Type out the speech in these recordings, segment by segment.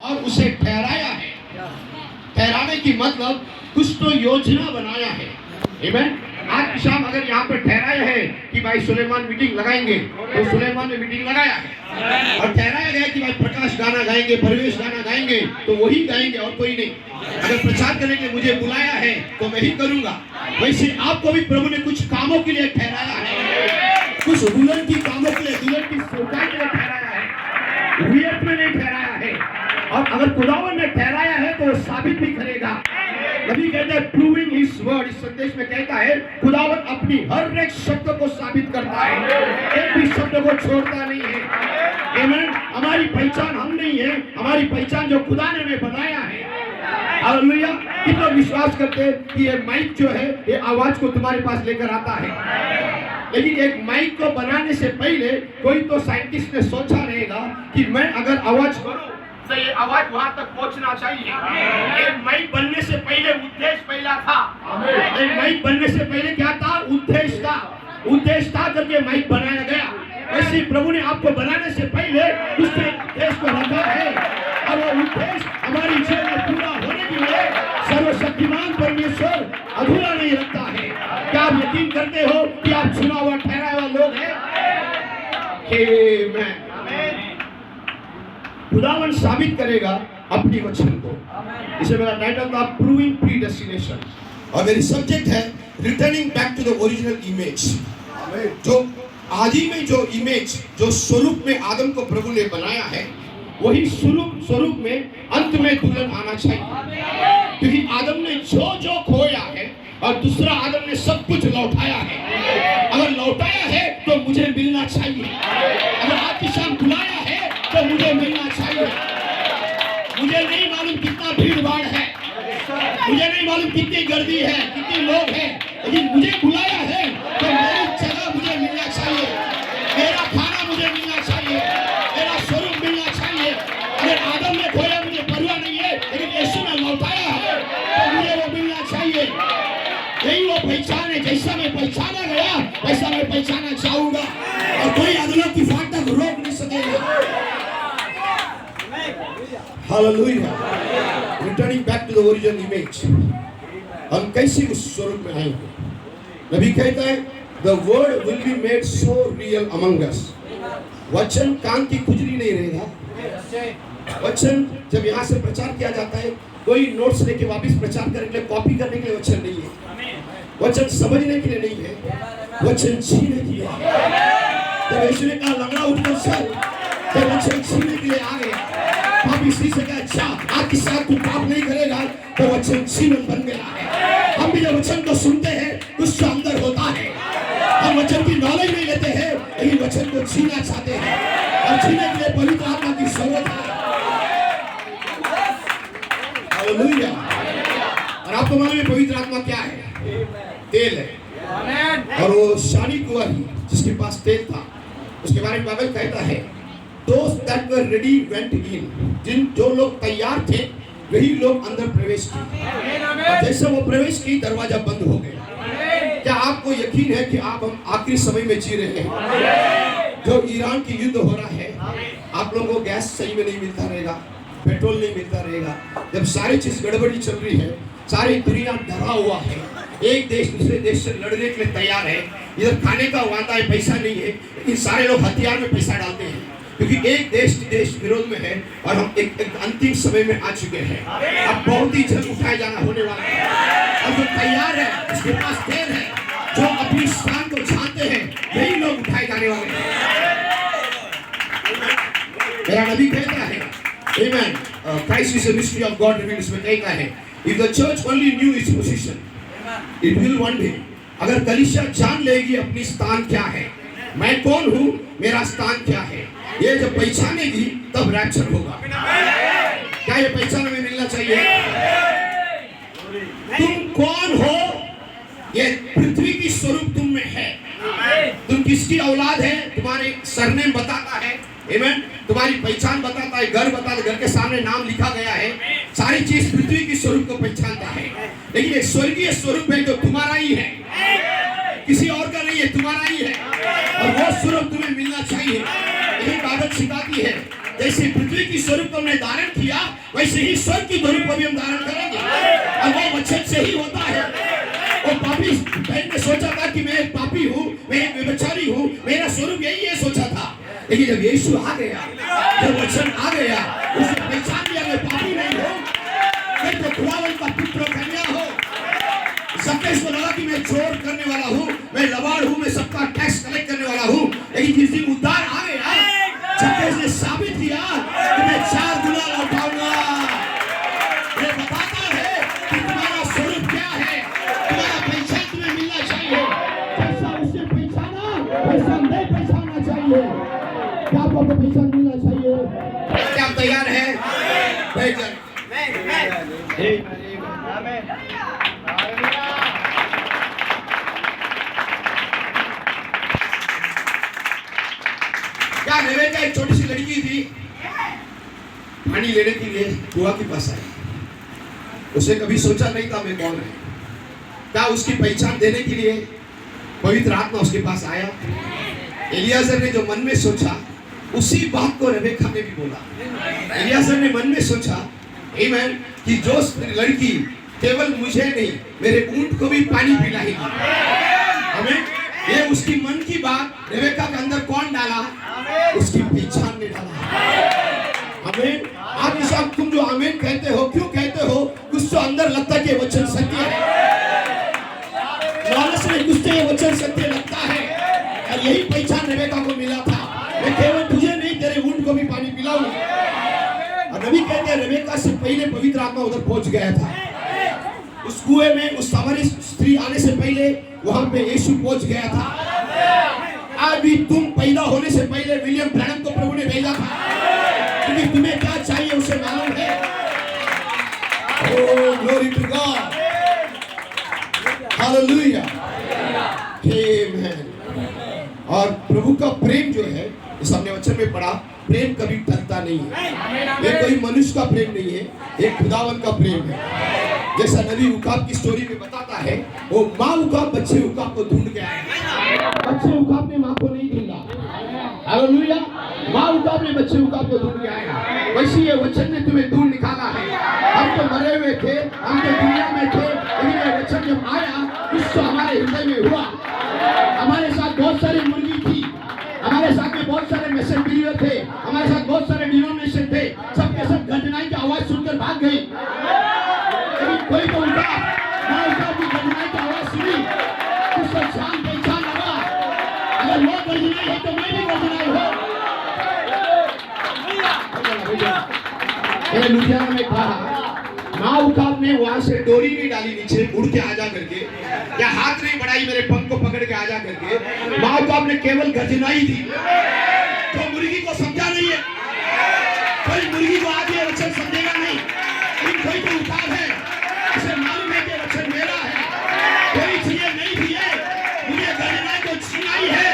और उसे ठहराया है। ठहराने की मतलब कुछ तो योजना बनाया है। आमीन। आज की शाम अगर यहाँ पर ठहराया है कि भाई सुलेमान मीटिंग लगाएंगे, तो सुलेमान ने मीटिंग लगाया है। और ठहराया गया कि भाई प्रकाश गाना गाएंगे, परवेश गाना गाएंगे, तो वही गाएंगे और कोई नहीं। अगर प्रचार करने के मुझे बुलाया है तो मैं ही करूंगा। वैसे आपको भी प्रभु ने कुछ कामों के लिए ठहराया है, कुछ दुल्हन की कामों के लिए, दुल्हन की सेवकाई के लिए ठहराया है, व्यर्थ में नहीं ठहराया है। और अगर खुदावन ने ठहराया है तो वो साबित भी करेगा। नबी कहता है प्रूविंग हिज वर्ड, इस संदेश में कहता है खुदावन अपनी हर एक शब्द को साबित करता है, एक भी शब्द को छोड़ता नहीं है। आमीन। हमारी पहचान हम नहीं है, हमारी पहचान जो खुदा ने हमें बनाया है। हालेलुया। कितने लोग विश्वास करते हैं कि ये माइक जो है ये आवाज को तुम्हारे पास लेकर आता है, लेकिन एक माइक को बनाने से पहले कोई तो साइंटिस्ट ने सोचा रहेगा कि मैं अगर आवाज करूं तो ये आवाज वहां तक पहुंचना चाहिए। एक माइक बनने से पहले उद्देश्य पहला था। एक माइक बनने से पहले क्या था? उद्देश्य था। उद्देश्य था करके माइक बनाया गया। ऐसे प्रभु ने आपको बनाने से पहले दूसरे उद्देश्य को रखा है, और वो उद्देश्य हमारी जीवन में पूरा होने के लिए सर्वशक्तिमान परमेश्वर अधूरा नहीं रखता है। क्या आप यकीन करते हो कि आप चुना हुआ ठहराया हुआ लोग हैं? खुदावन साबित करेगा अपनी वचन को। इसे मेरा टाइटल था प्रूविंग प्रीडेस्टिनेशन, और मेरी सब्जेक्ट है returning back to the original image. जो आदि में जो इमेज, जो स्वरूप में आदम को प्रभु ने बनाया है, वही स्वरूप में अंत में दुल्हन आना चाहिए। क्योंकि आदम ने जो जो खोया है और दूसरा आदम ने सब कुछ लौटाया है। अगर लौटाया है तो मुझे मिलना चाहिए। अगर आपकी शाम बुलाया है तो मुझे मिलना चाहिए। मुझे नहीं मालूम कितना भीड़ भाड़ है, मुझे नहीं मालूम कितनी गर्दी है, कितने लोग हैं, लेकिन मुझे बुलाया है तो मेरी जगह मुझे मिलना चाहिए, मेरा खाना मुझे मिलना चाहिए, मेरा स्वरूप मिलना चाहिए। अगर आदम ने खोया मुझे परवाह नहीं है, लेकिन यीशु ने लौटाया है तो मुझे वो मिलना चाहिए। यही वो पहचान है। जैसा मैं पहचाना गया वैसा मैं पहचाना चाहूंगा, और कोई अदला की फाट तक रोक नहीं सकेगा। Hallelujah. Returning back to the original image. हम कैसे उस स्वरूप में आएंगे? नबी कहता है the word will be made so real among us. वचन कान की खुजली नहीं रहेगा। वचन जब यहाँ से प्रचार किया जाता है, कोई नोट्स लेके वापस प्रचार करने के लिए, कॉपी करने के लिए वचन नहीं है। वचन समझने के लिए नहीं है, वचन जीने के लिए है। जब यीशु ने कहा लंगड़ा उठकर चल, तो वचन जीने के लिए आ गया। पापी स्त्री से कहा जा, आज के साथ तू पाप नहीं करेगा, तो वचन जीवन बन गया है। हम भी जब वचन को सुनते हैं कुछ तो अंदर होता है। हम वचन की नॉलेज नहीं लेते हैं, लेकिन वचन को जीना चाहते हैं, और जीने के लिए पवित्र आत्मा की जरूरत है। हालेलुया। और आपको मालूम है पवित्र आत्मा क्या है? तेल है। और वो शादी कुंवारी जिसके पास तेल था, उसके बारे में बाइबल कहता है those that were ready went in। जो लोग तैयार थे वही लोग अंदर प्रवेश किए, और जैसे वो प्रवेश की दरवाजा बंद हो गया। क्या आपको यकीन है कि आप हम आखिरी समय में जी रहे हैं? जो ईरान की युद्ध हो रहा है, आप लोगों को गैस सही में नहीं मिलता रहेगा, पेट्रोल नहीं मिलता रहेगा। जब सारी चीज गड़बड़ी चल रही है, सारी दुनिया डरा हुआ है, एक देश दूसरे देश से लड़ने के लिए तैयार है। इधर खाने का वादा है, पैसा नहीं है, लेकिन सारे लोग हथियार में पैसा डालते हैं, क्योंकि एक देश विरोध में है, और हम एक अंतिम समय में आ चुके हैं। अब बहुत ही जल्द उठाया जाना होने वाला है, और जो तैयार है उसके पास तेल है, जो अपनी स्थान को जानते हैं वही लोग उठाए जाने वाले हैं। मेरा नबी कहता है Amen. Christ is a mystery of God revealed। इसमें कहता है if the church only knew its position, it will one day। अगर कलीसिया जान लेगी अपनी स्थान क्या है, मैं कौन हूँ, मेरा स्थान क्या है, ये जब पहचानेगी तब रैप्चर होगा। क्या ये पहचान में मिलना चाहिए? तुम कौन हो, ये पृथ्वी की स्वरूप तुम में है। तुम किसकी औलाद है, तुम्हारे सरनेम बताता है। आमीन। तुम्हारी पहचान बताता है, घर बताता है, घर के सामने नाम लिखा गया है। सारी चीज पृथ्वी की स्वरूप को पहचानता है, लेकिन एक स्वर्गीय स्वरूप है जो तुम्हारा ही है, किसी और का नहीं है, तुम्हारा ही है, और वो स्वरूप तुम्हें मिलना चाहिए। यही बात सिखाती है जैसे पृथ्वी की स्वरूप को हमने धारण किया, वैसे ही स्वर्ग की स्वरूप को भी हम धारण करेंगे। और वो वचन से ही होता है। वो पापी बहन ने सोचा था कि मैं एक पापी हूँ, मैं एक व्यभिचारी हूँ, मेरा स्वरूप यही है सोचा था। लेकिन जब यीशु आ गया, जब वचन आ गया, उसने पहचान लिया मैं पापी नहीं हूँ, मैं तो खुदावन का पुत्र कन्या हूँ। जक्कैस को लगा कि मैं चोर करने वाला हूँ, मैं लबाड़ हूँ, मैं सबका टैक्स कलेक्ट करने वाला हूँ। लेकिन जिस दिन उद्धार आ गया, जक्कैस ने साबित किया कि मैं 4 गुना लौटाऊंगा। ये बताता है कि तुम्हारा स्वरूप क्या है, तुम्हारा पहचान तुम्हें मिलना चाहिए। जैसा उसने पहचाना वैसा नहीं पहचानना चाहिए। क्या आपको पहचान मिलना चाहिए? क्या आप तैयार हैं? क्या रेबेका एक छोटी सी लड़की थी, पानी लेने के लिए कुआं के पास आई। उसे कभी सोचा नहीं था मैं कौन है। क्या उसकी पहचान देने के लिए पवित्र आत्मा उसके पास आया। एलियाजर ने जो मन में सोचा उसी बात को रेबेका ने भी बोला। एलियाजर ने मन में सोचा आमीन कि जो लड़की केवल मुझे नहीं मेरे ऊंट को भी पानी पिलाएगी। आमीन। ये उसकी मन की बात रेबेका के अंदर कौन डाला? उसकी पहचान ने डाला। आमीन। आप सब तुम जो आमीन कहते हो, क्यों कहते हो? कुछ तो अंदर लगता है कि वचन सत्य है। मानस में कुछ तो ये वचन सत्य लगता है। और यही पहचान रेबेका को मिला था। मैं केवल तुझे नहीं तेरे ऊंट को भी पानी पिलाऊंगा। और नबी कहते हैं रेबेका से पहले पवित्र आत्मा उधर पहुंच गया था। उस कुएं में उस सामरी स्त्री आने से पहले वहां पे यीशु पहुंच गया था। आज भी तुम पैदा होने से पहले विलियम ब्रैनम को प्रभु ने भेजा था, क्योंकि तुम्हें क्या चाहिए उसे मालूम है। ओह ग्लोरी टू गॉड, हालेलुया, आमेन। और प्रभु का प्रेम जो है, इस हमने वचन में पढ़ा, प्रेम कभी टलता नहीं है। ये कोई मनुष्य का प्रेम नहीं है, एक खुदावन का प्रेम है। जैसा नबी उकाब की स्टोरी में बताता है, वो माँ उकाब बच्चे उकाब को ढूंढ के आया। बच्चे उकाब ने माँ को नहीं ढूंढा। हालेलुया। माँ उकाब ने बच्चे उकाब को ढूंढ के आया। वैसे ये वचन ने तुम्हें ढूंढ निकाला है। हम तो मरे हुए थे, हम तो दुनिया में थे, लेकिन ये वचन जब आया कुछ तो हमारे हृदय में हुआ। हमारे साथ बहुत सारी मुर्गी थी, हमारे साथ में बहुत सारे मैसेज बिलीवर थे, हमारे साथ बहुत सारे डिनोमिनेशन थे, सबके सब गर्जनाई की आवाज सुनकर भाग गई। लेकिन कोई तो उठा, माँ उठा की गर्जनाई की आवाज सुनी, उसका जान पहचान लगा, अगर वो गर्जनाई है तो मैं भी गर्जनाई हूँ। मैंने लुधियाना में कहा, माँ उकाब ने वहां से डोरी नहीं डाली नीचे उड़ के आजा करके, या हाथ नहीं बढ़ाई मेरे पंख को पकड़ के आजा करके। माँ उकाब ने केवल गर्जनाई दी। तो मुर्गी को समझा नहीं है, कोई मुर्गी को आज ये वचन समझेगा नहीं, लेकिन कोई तो उकाब है, उसे मालूम है कि वचन मेरा है, कोई चीजें नहीं दी है, मुझे गर्जनाई को सुनाई है।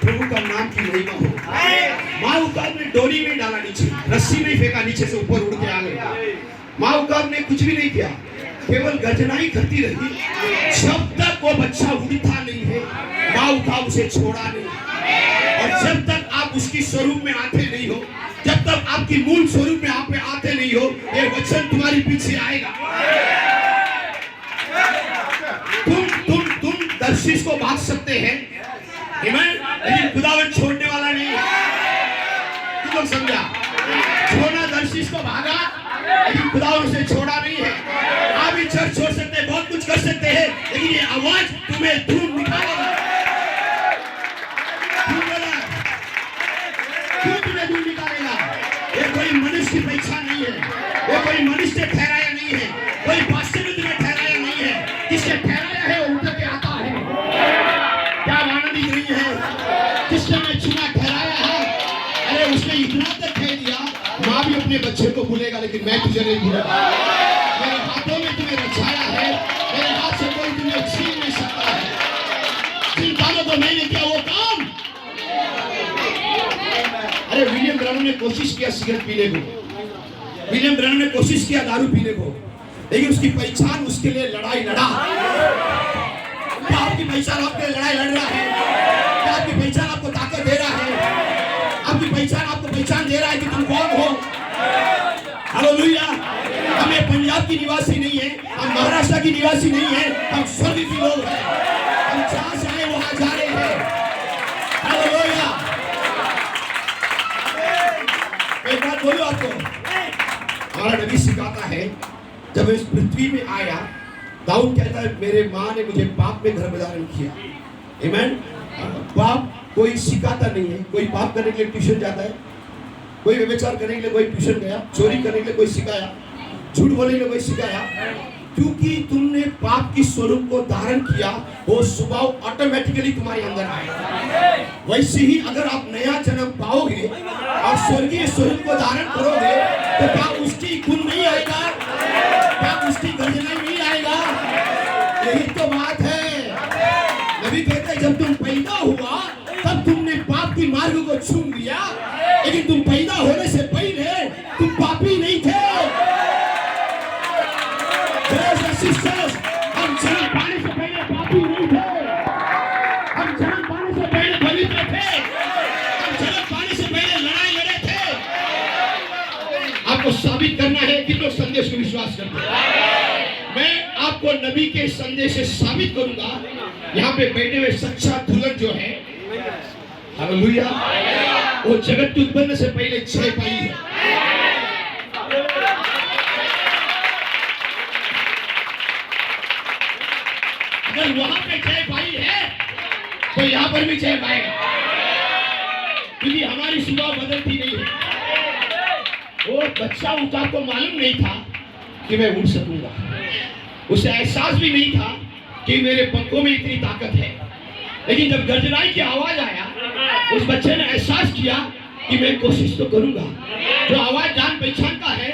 प्रभु का नाम की महिमा हो। माँ उकाब ने डोरी नहीं डाला नीचे, रस्सी नहीं फेंका नीचे से ऊपर उड़ के आ गया। माँ उकाब ने कुछ भी नहीं किया, केवल गर्जनाई करती रही। जब तक वो बच्चा उड़ता नहीं है, माँ उकाब उसे छोड़ा नहीं। और जब तक आप उसकी स्वरूप में आते नहीं हो, जब तक आपकी मूल स्वरूप में आप आते नहीं हो, ये वचन तुम्हारे पीछे आएगा। तुम दर्शिश को भाग सकते हैं, लेकिन खुदावन छोड़ने वाला नहीं है। तुम लोग समझा? छोड़ना दर्शिश को भागा, लेकिन खुदावन उसे छोड़ा नहीं है। आप भी चर्च छोड़ सकते हैं, बहुत कुछ कर सकते हैं, लेकिन ये आवाज तुम्हें ढूंढ निकालेगा। क्यों तुम्हें ढूंढ निकालेगा? ये कोई मनुष्य की पहचान नहीं है, ये कोई मनुष्य ठहराया नहीं है, कोई पास्टर ने तुम्हें ठहराया नहीं है। जिसने ठहराया है वो उतर के आता है। क्या आनंदित नहीं है? जिसने मैं चुना ठहराया है, अरे उसने इतना तक कह दिया, माँ भी अपने बच्चे को भूलेगा, लेकिन मैं तुझे नहीं भूलेगा। मेरे हाथों में तुम्हें रचाया है, मेरे हाथ से कोई तुम्हें छीन नहीं सकता है। जिन कामों को मैंने किया वो काम। अरे विलियम ब्रैनम ने कोशिश किया सिगरेट पीने को, विलियम ब्रैनम ने कोशिश किया दारू पीने को, लेकिन उसकी पहचान उसके लिए लड़ाई लड़ा। क्या आपकी पहचान आपके लिए लड़ाई लड़ रहा है? आपकी पहचान आपको ताकत दे रहा है, आपकी पहचान आपको पहचान दे रहा है कि तुम कौन हो। हालेलुया। हम ये पंजाब की निवासी नहीं है, हम महाराष्ट्र की निवासी नहीं है, हम स्वर्ग के लोग हैं। हम जहां से आए वहां जा रहे हैं। हालेलुया। एक बात बोलो आपको, हमारा नबी सिखाता है, जब इस पृथ्वी में आया, दाऊद कहता है मेरे माँ ने मुझे पाप में गर्भधारण किया। आमीन। पाप कोई सिखाता नहीं है, कोई पाप करने के लिए ट्यूशन जाता है, कोई व्यभिचार करने के लिए कोई ट्यूशन गया, चोरी करने के लिए कोई सिखाया, झूठ बोलने के लिए कोई सिखाया। क्योंकि तुमने पाप की स्वरूप को धारण किया, वो स्वभाव ऑटोमेटिकली तुम्हारे अंदर आएगा। वैसे ही अगर आप नया जन्म पाओगे और स्वर्गीय स्वरूप को धारण करोगे, तो क्या उसकी गुण नहीं आएगा, क्या उसकी गर्जना नहीं आएगा? यही तो बात है। नबी कहते हैं जब तुम पैदा हुआ तब तुमने पाप की मार्ग को चुन लिया, लेकिन तुम पैदा होने से पहले तुम पापी नहीं थे। सिस्टर्स, हम जन्म पाने से पहले पापी नहीं थे, हम जन्म पाने से पहले पवित्र थे, हम जन्म पाने से पहले लड़ाई लड़े थे। आपको साबित करना है कि तो संदेश को विश्वास करते हैं। मैं आपको नबी के संदेश से साबित करूंगा। यहाँ पे बैठे हुए सच्चा दुल्हन जो है, हालेलुया, वो जगत की उत्पन्न से पहले 6 पाई है। अगर वहां पे 6 पाई है तो यहाँ पर भी 6 पाएगा, क्योंकि हमारी सुबह बदलती नहीं है। वो बच्चा उठा को मालूम नहीं था कि मैं उड़ सकूंगा, उसे एहसास भी नहीं था कि मेरे पंखों में इतनी ताकत है। लेकिन जब गर्जनाई की आवाज आया, उस बच्चे ने एहसास किया कि मैं कोशिश तो करूंगा। जो आवाज जान पहचानता है,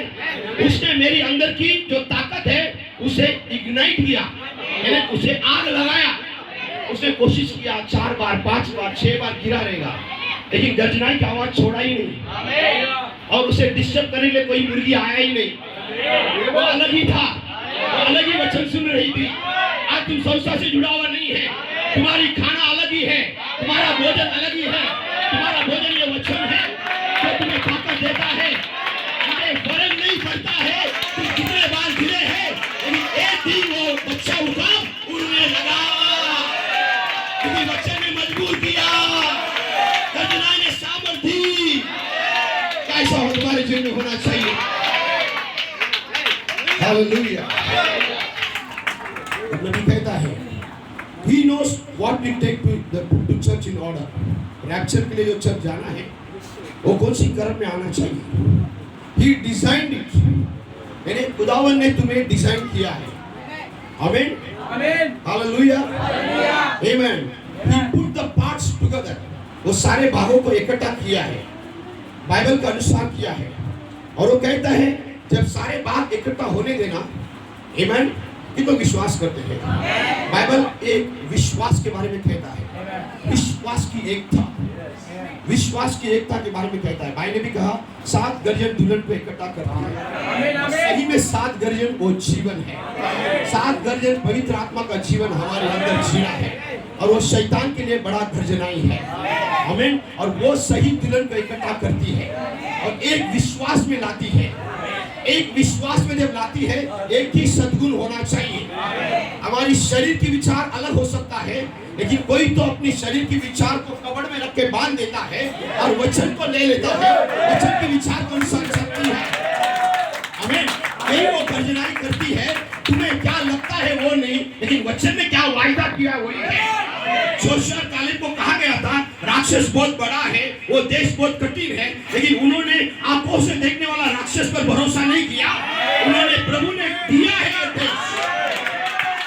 उसने मेरी अंदर की जो ताकत है उसे इग्नाइट किया, यानी उसे आग लगाया। उसने कोशिश किया 4 बार, 5 बार, 6 बार गिरा रहेगा, लेकिन गर्जनाई की आवाज छोड़ा ही नहीं। और उसे डिस्टर्ब करने के लिए कोई मुर्गी आया ही नहीं। वो अलग ही था, वो अलग ही वचन सुन रही थी। आज तुम संस्था से जुड़ा हुआ नहीं है, तुम्हारी खाना अलग ही है, तुम्हारा भोजन अलग ही है। तुम्हारा भोजन ये वचन है जो तुम्हें ताकत देता है। मुझे फर्क नहीं पड़ता है तुम कितने बार गिरे हैं, लेकिन एक दिन वो बच्चा उठा, उड़ने लगा, क्योंकि बच्चे ने मजबूर किया, गर्जना ने सामर्थ दी। कैसा हो तुम्हारे जीवन में होना चाहिए। हालेलुया। नबी कहता है, He knows what will take to church in order. Rapture के लिए जो चर्च जाना है, वो कौन सी कर्म में आना चाहिए। He designed it. यानी खुदावन ने तुम्हें डिजाइन किया है। आमीन। आमीन। हालेलुया। आमीन। He put the parts together. वो सारे भागों को इकट्ठा किया है, बाइबल के अनुसार किया है। और वो कहता है जब सारे भाग इकट्ठा होने देना, आमीन, कि तो विश्वास करते हैं। बाइबल एक विश्वास के बारे में कहता है, विश्वास की एकता, विश्वास की एकता के बारे में कहता है। भाई ने भी कहा 7 गर्जन दुल्हन को इकट्ठा करती है। सही में 7 गर्जन वो जीवन है, 7 गर्जन पवित्र आत्मा का जीवन हमारे अंदर जीना है, और वो शैतान के लिए बड़ा गर्जनाई है। आमीन। और वो सही दुल्हन को इकट्ठा करती है और एक विश्वास में लाती है। एक विश्वास में जब लाती है, एक ही सद्गुण होना चाहिए। हमारी शरीर की विचार अलग हो सकता है, लेकिन कोई तो अपनी शरीर की विचार को कपड़ में रख के बांध देता है और वचन को ले लेता है, वचन के विचार को अनुसरण करती है। आमीन। यही वो गर्जनाई करती है, तुम्हें क्या लगता है वो नहीं, लेकिन वचन ने क्या वायदा किया वही है। जोशुआ कालेब को कहा गया था राक्षस बहुत बड़ा है, वो देश बहुत कठिन है, लेकिन उन्होंने आंखों से देखने वाला राक्षस पर भरोसा नहीं किया, उन्होंने प्रभु ने दिया है ये देश।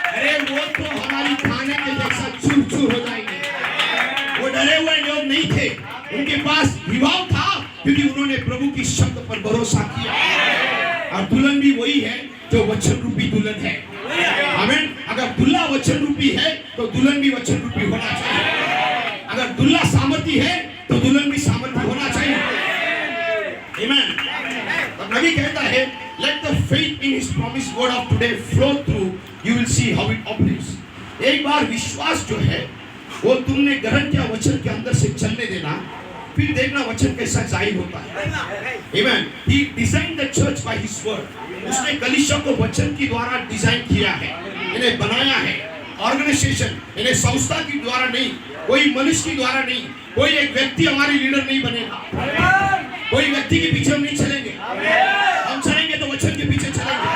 अरे वो तो हमारी खाने के जैसा चूर चूर हो जाएंगे। वो डरे हुए लोग नहीं थे, उनके पास विभाव था, क्योंकि उन्होंने प्रभु की शब्द पर भरोसा किया। और दुल्हन भी वही है जो वचन रूपी दुल्हन है। आमीन। अगर दुल्हा वचन रूपी है तो दुल्हन भी वचन रूपी होना चाहिए। अगर दुल्हा सामर्थी है तो दुल्हन भी सामर्थी होना चाहिए। आमीन। तो नबी कहता है, let the faith in his promised word of today flow through, you will see how it operates. एक बार विश्वास जो है वो तुमने ग्रहण किया वचन के अंदर से चलने देना, फिर देखना वचन कैसा जाहिर होता है। Amen. He designed the church by his word. उसने कलीसिया को वचन के द्वारा डिजाइन किया है, इन्हें बनाया है। ऑर्गेनाइजेशन इन्हें संस्था के द्वारा नहीं, कोई मनुष्य के द्वारा नहीं, कोई एक व्यक्ति हमारे लीडर नहीं बनेगा, कोई व्यक्ति के पीछे हम नहीं चलेंगे। हम चलेंगे तो वचन के पीछे चलेंगे।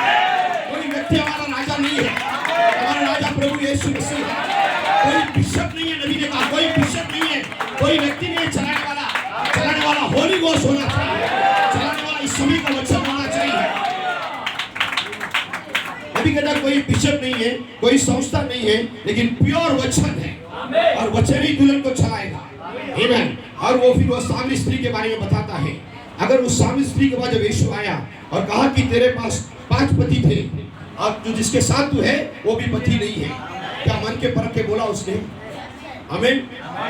कोई व्यक्ति हमारा राजा नहीं है, हमारा राजा प्रभु यीशु मसीह है। कोई बिशप नहीं है, नबी ने कहा कोई बिशप नहीं है, कोई व्यक्ति नहीं है। चलाने वाला होली घोष होना चाहिए, चलाने वाला इस समय का वचन होना चाहिए। नबी कहता कोई बिशप नहीं है, कोई संस्था नहीं है, लेकिन प्योर वचन है और वचन ही दुल्हन को चलाएगा। आमीन। और वो फिर वो सामरी स्त्री के बारे में बताता है। अगर उस सामरी स्त्री के बाद जब यीशु आया और कहा कि तेरे पास 5 पति थे और तू जिसके साथ तू है वो भी पति नहीं है, क्या मन के परख के बोला उसने? आमीन।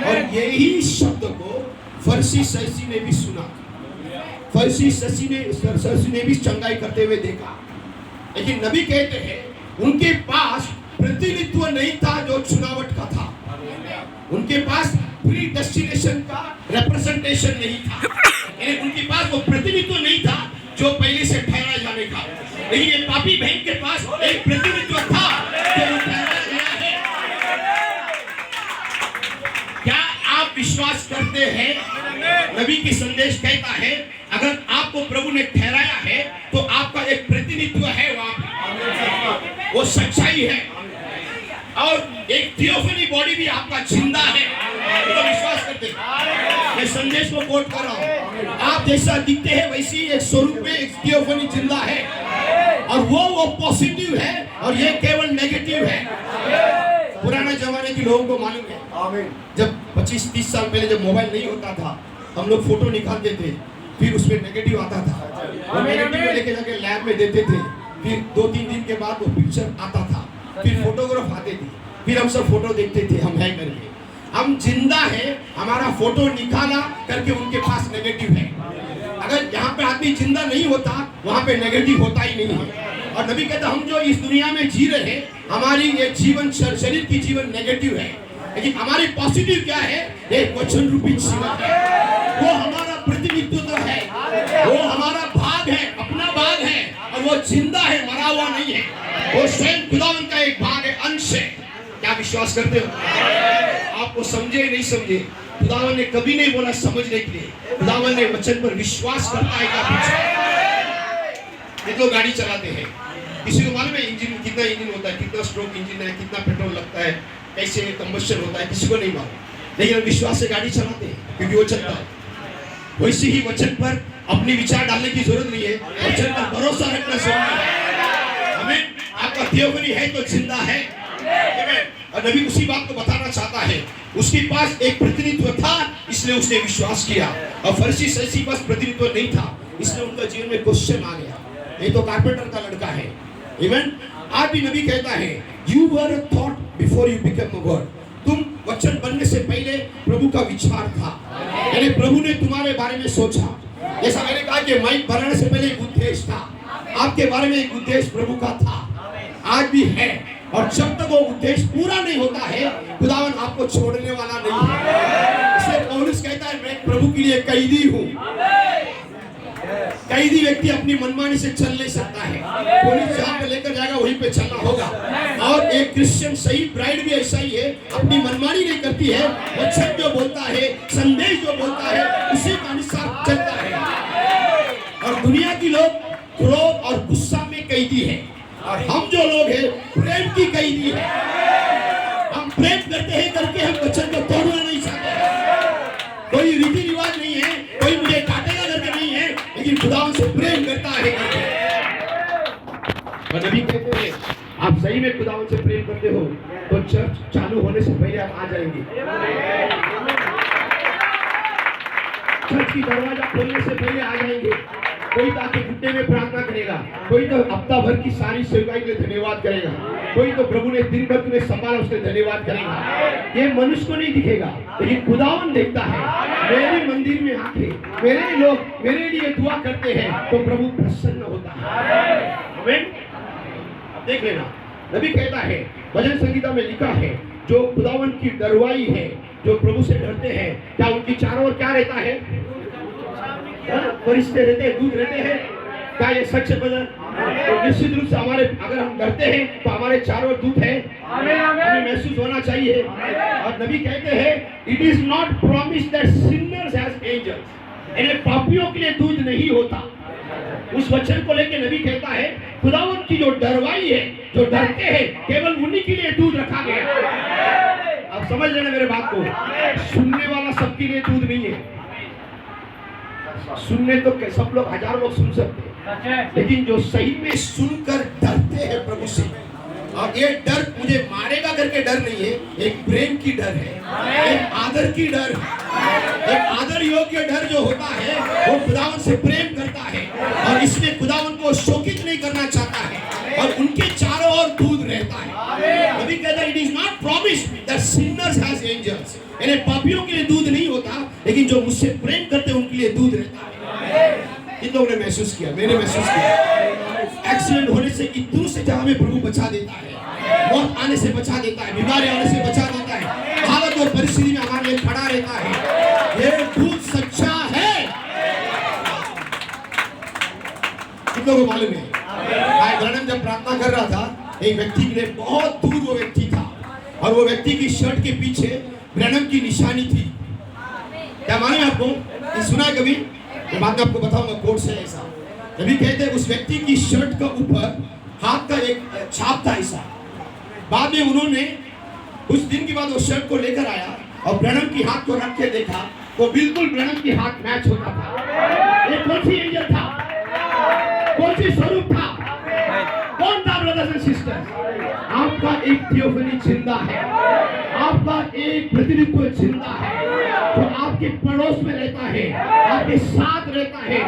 और यही शब्द को फरीसी सदूसी ने भी सुना, फरीसी सदूसी ने भी चंगाई करते हुए देखा। लेकिन नबी कहते हैं उनके पास प्रतिनिधित्व नहीं था जो चुनावट का था, उनके पास प्री डेस्टिनेशन का रिप्रेजेंटेशन नहीं था, यानी उनके पास वो प्रतिनिधित्व नहीं था जो पहले से ठहरा जाने का। लेकिन ये पापी बहन के पास एक प्रतिनिधित्व था जो ठहरा गया है। क्या आप विश्वास करते हैं? नबी की संदेश कहता है अगर आपको प्रभु ने ठहराया है तो आपका एक प्रतिनिधित्व है, वहां वो सच्चाई है और एक थियोफनी बॉडी भी आपका जिंदा है। तो विश्वास करते हैं। मैं संदेश को कोट कर रहा हूँ, आप जैसा दिखते हैं वैसी एक स्वरूप में एक थियोफनी जिंदा है और वो पॉजिटिव है और ये केवल नेगेटिव है। पुराने जमाने के लोगों को मालूम है, जब 25-30 साल पहले जब मोबाइल नहीं होता था, हम लोग फोटो निकालते थे, फिर उसमें नेगेटिव आता था और नेगेटिव लेके जाके लैब में देते थे, फिर 2-3 दिन के बाद वो पिक्चर आता था, फिर फोटोग्राफ आते थे, फिर हम सब फोटो देखते थे हम है करके। हम जिंदा है, हमारा फोटो निकाला करके उनके पास नेगेटिव है। अगर यहाँ पे आदमी जिंदा नहीं होता वहाँ पे नेगेटिव होता ही नहीं है। और नबी कहता हम जो इस दुनिया में जी रहे हैं, हमारी ये जीवन शरीर की जीवन नेगेटिव है, लेकिन हमारी पॉजिटिव क्या है? एक वचन रूपी जीवन है। वो हमारा प्रतिनिधित्व है, वो हमारा भाग है, अपना भाग है और वो जिंदा है, मरा हुआ नहीं है। वो स्वयं खुदावन का एक भाग है, अंश है। क्या विश्वास करते हो? आपको समझे नहीं समझे, खुदावन ने कभी नहीं बोला समझने के लिए, खुदावन ने वचन पर विश्वास करता है। क्या पीछे ये लोग गाड़ी चलाते हैं, किसी को मालूम है इंजन कितना इंजन होता है, कितना स्ट्रोक इंजन है, कितना पेट्रोल लगता है, कैसे कंबशन होता है, किसी को नहीं मालूम, लेकिन विश्वास से गाड़ी चलाते हैं क्योंकि वो चलता है। वैसे ही वचन पर अपनी विचार डालने की जरूरत नहीं है, वचन पर भरोसा रखना जरूरी है। हमें आपका थियोफनी है तो जिंदा है। और नबी उसी बात को बताना चाहता है, उसके पास एक प्रतिनिधित्व था इसलिए उसने विश्वास किया, और फरीसी सदूसी के पास प्रतिनिधित्व नहीं था इसलिए उनका जीवन में क्वेश्चन आ गया। ये तो कारपेंटर का लड़का है। इवन आज भी नबी कहता है you were a thought before you become a word, तुम वचन बनने से पहले प्रभु का विचार था, यानी प्रभु ने तुम्हारे बारे में सोचा। जैसा मैंने कहा कि माइक बनाने से पहले एक उद्देश्य था, आपके बारे में एक उद्देश्य प्रभु का था, आज भी है, और जब तक वो उद्देश्य पूरा नहीं होता है खुदावन आपको छोड़ने वाला नहीं है। इसलिए पौलुस कहता है मैं प्रभु के लिए कैदी हूँ। कैदी व्यक्ति अपनी मनमानी से चल नहीं सकता है, पुलिस जहाँ पे लेकर जाएगा वहीं पे चलना होगा। और एक क्रिश्चियन सही ब्राइड भी ऐसा ही है, अपनी मनमानी नहीं करती है, वचन जो बोलता है, संदेश जो बोलता है उसी के अनुसार चलता है। और दुनिया की लोग क्रोध और गुस्सा में कैदी है, और हम जो लोग हैं प्रेम की कैदी है। हम प्रेम करते हैं करके हम वचन को तोड़ना नहीं चाहते। कोई रीति रिवाज नहीं है, कोई मुझे काटेगा करके नहीं है, लेकिन खुदा से प्रेम करता है करके। और नबी कहते हैं आप सही में खुदा से प्रेम करते हो तो चर्च चालू होने से पहले आप आ जाएंगे। चर्च की दरवाजा खोलने से पहले आ जाएंगे। कोई तो आपके घुटने में प्रार्थना करेगा, कोई तो हफ्ता भर की सारी सेवकाई के लिए धन्यवाद करेगा, कोई तो प्रभु ने दिन भर तुम्हें संभाला उसके धन्यवाद करेगा। ये मनुष्य को नहीं दिखेगा, लेकिन खुदावन देखता है। मेरे मंदिर में आके मेरे लोग मेरे लिए दुआ करते हैं तो प्रभु प्रसन्न होता है। आमीन। देख लेना, नबी कहता है, भजन संगीता में लिखा है जो खुदावन की डरवाई है, जो प्रभु से डरते हैं, क्या उनकी चारों ओर क्या रहता है? फरिश्ते रहते हैं, दूत रहते हैं। क्या ये सच है ब्रदर? तो निश्चित रूप से हमारे, अगर हम डरते हैं तो हमारे चारों ओर दूत है, हमें महसूस होना चाहिए। और नबी कहते हैं it is not promise that sinners has angels, यानी पापियों के लिए दूत नहीं होता। उस वचन को लेकर नबी कहता है खुदावन की जो डरवाई है, जो डरते हैं, केवल उन्हीं के लिए दूध रखा गया। आप समझ लेना मेरे बात को, सुनने वाला सबके लिए दूध नहीं है। सुनने तो सब लोग, हजारों लोग सुन सकते हैं, लेकिन जो सही में सुनकर डरते हैं प्रभु से, और ये डर मुझे मारेगा करके डर नहीं है, एक प्रेम की डर है, एक आदर की डर है, एक आदर योग्य डर जो होता है वो खुदावन से प्रेम करता है, और इसमें खुदावन को शोकित नहीं करना चाहता है, और उनके चारों ओर दूध रहता है। नबी कहता है it is not promise that sinners has angels, यानी पापियों के लिए दूध नहीं होता, लेकिन जो मुझसे प्रेम करते हैं उनके लिए दूध रहता है। इन लोगों ने महसूस किया, मैंने महसूस किया। एक्सीडेंट होने से इतनों से जहां में प्रभु बचा देता है, मौत आने से बचा देता है, बीमारी आने से बचा देता है, हालत और परिस्थिति में हमारे लिए खड़ा रहता है। ये दूध सच्चा है, इन लोगों को मालूम है। भाई ब्रैनम जब प्रार्थना कर रहा था, एक व्यक्ति के लिए बहुत दूर वो व्यक्ति था, और वो व्यक्ति की शर्ट के पीछे ब्रैनम की निशानी थी। क्या मालूम है आपको? सुना है कभी? मैं बाद में आपको बताऊंगा, कोर्ट से ऐसा नबी कहते हैं उस व्यक्ति की शर्ट का ऊपर हाथ का एक छाप था ऐसा। बाद में उन्होंने कुछ दिन के बाद वो शर्ट को लेकर आया और ब्रैनम की हाथ को रख के देखा, वो बिल्कुल ब्रैनम की हाथ मैच होता था। ये कौन सी एंजल था? कौन सी स्वरूप था? कौन था ब्रदर्स एंड सिस्टर्स? आपका एक थियोफनी जिंदा है, आपका एक प्रतिनिधित्व जिंदा है, जो आपके पड़ोस में रहता है, आपके साथ रहता है।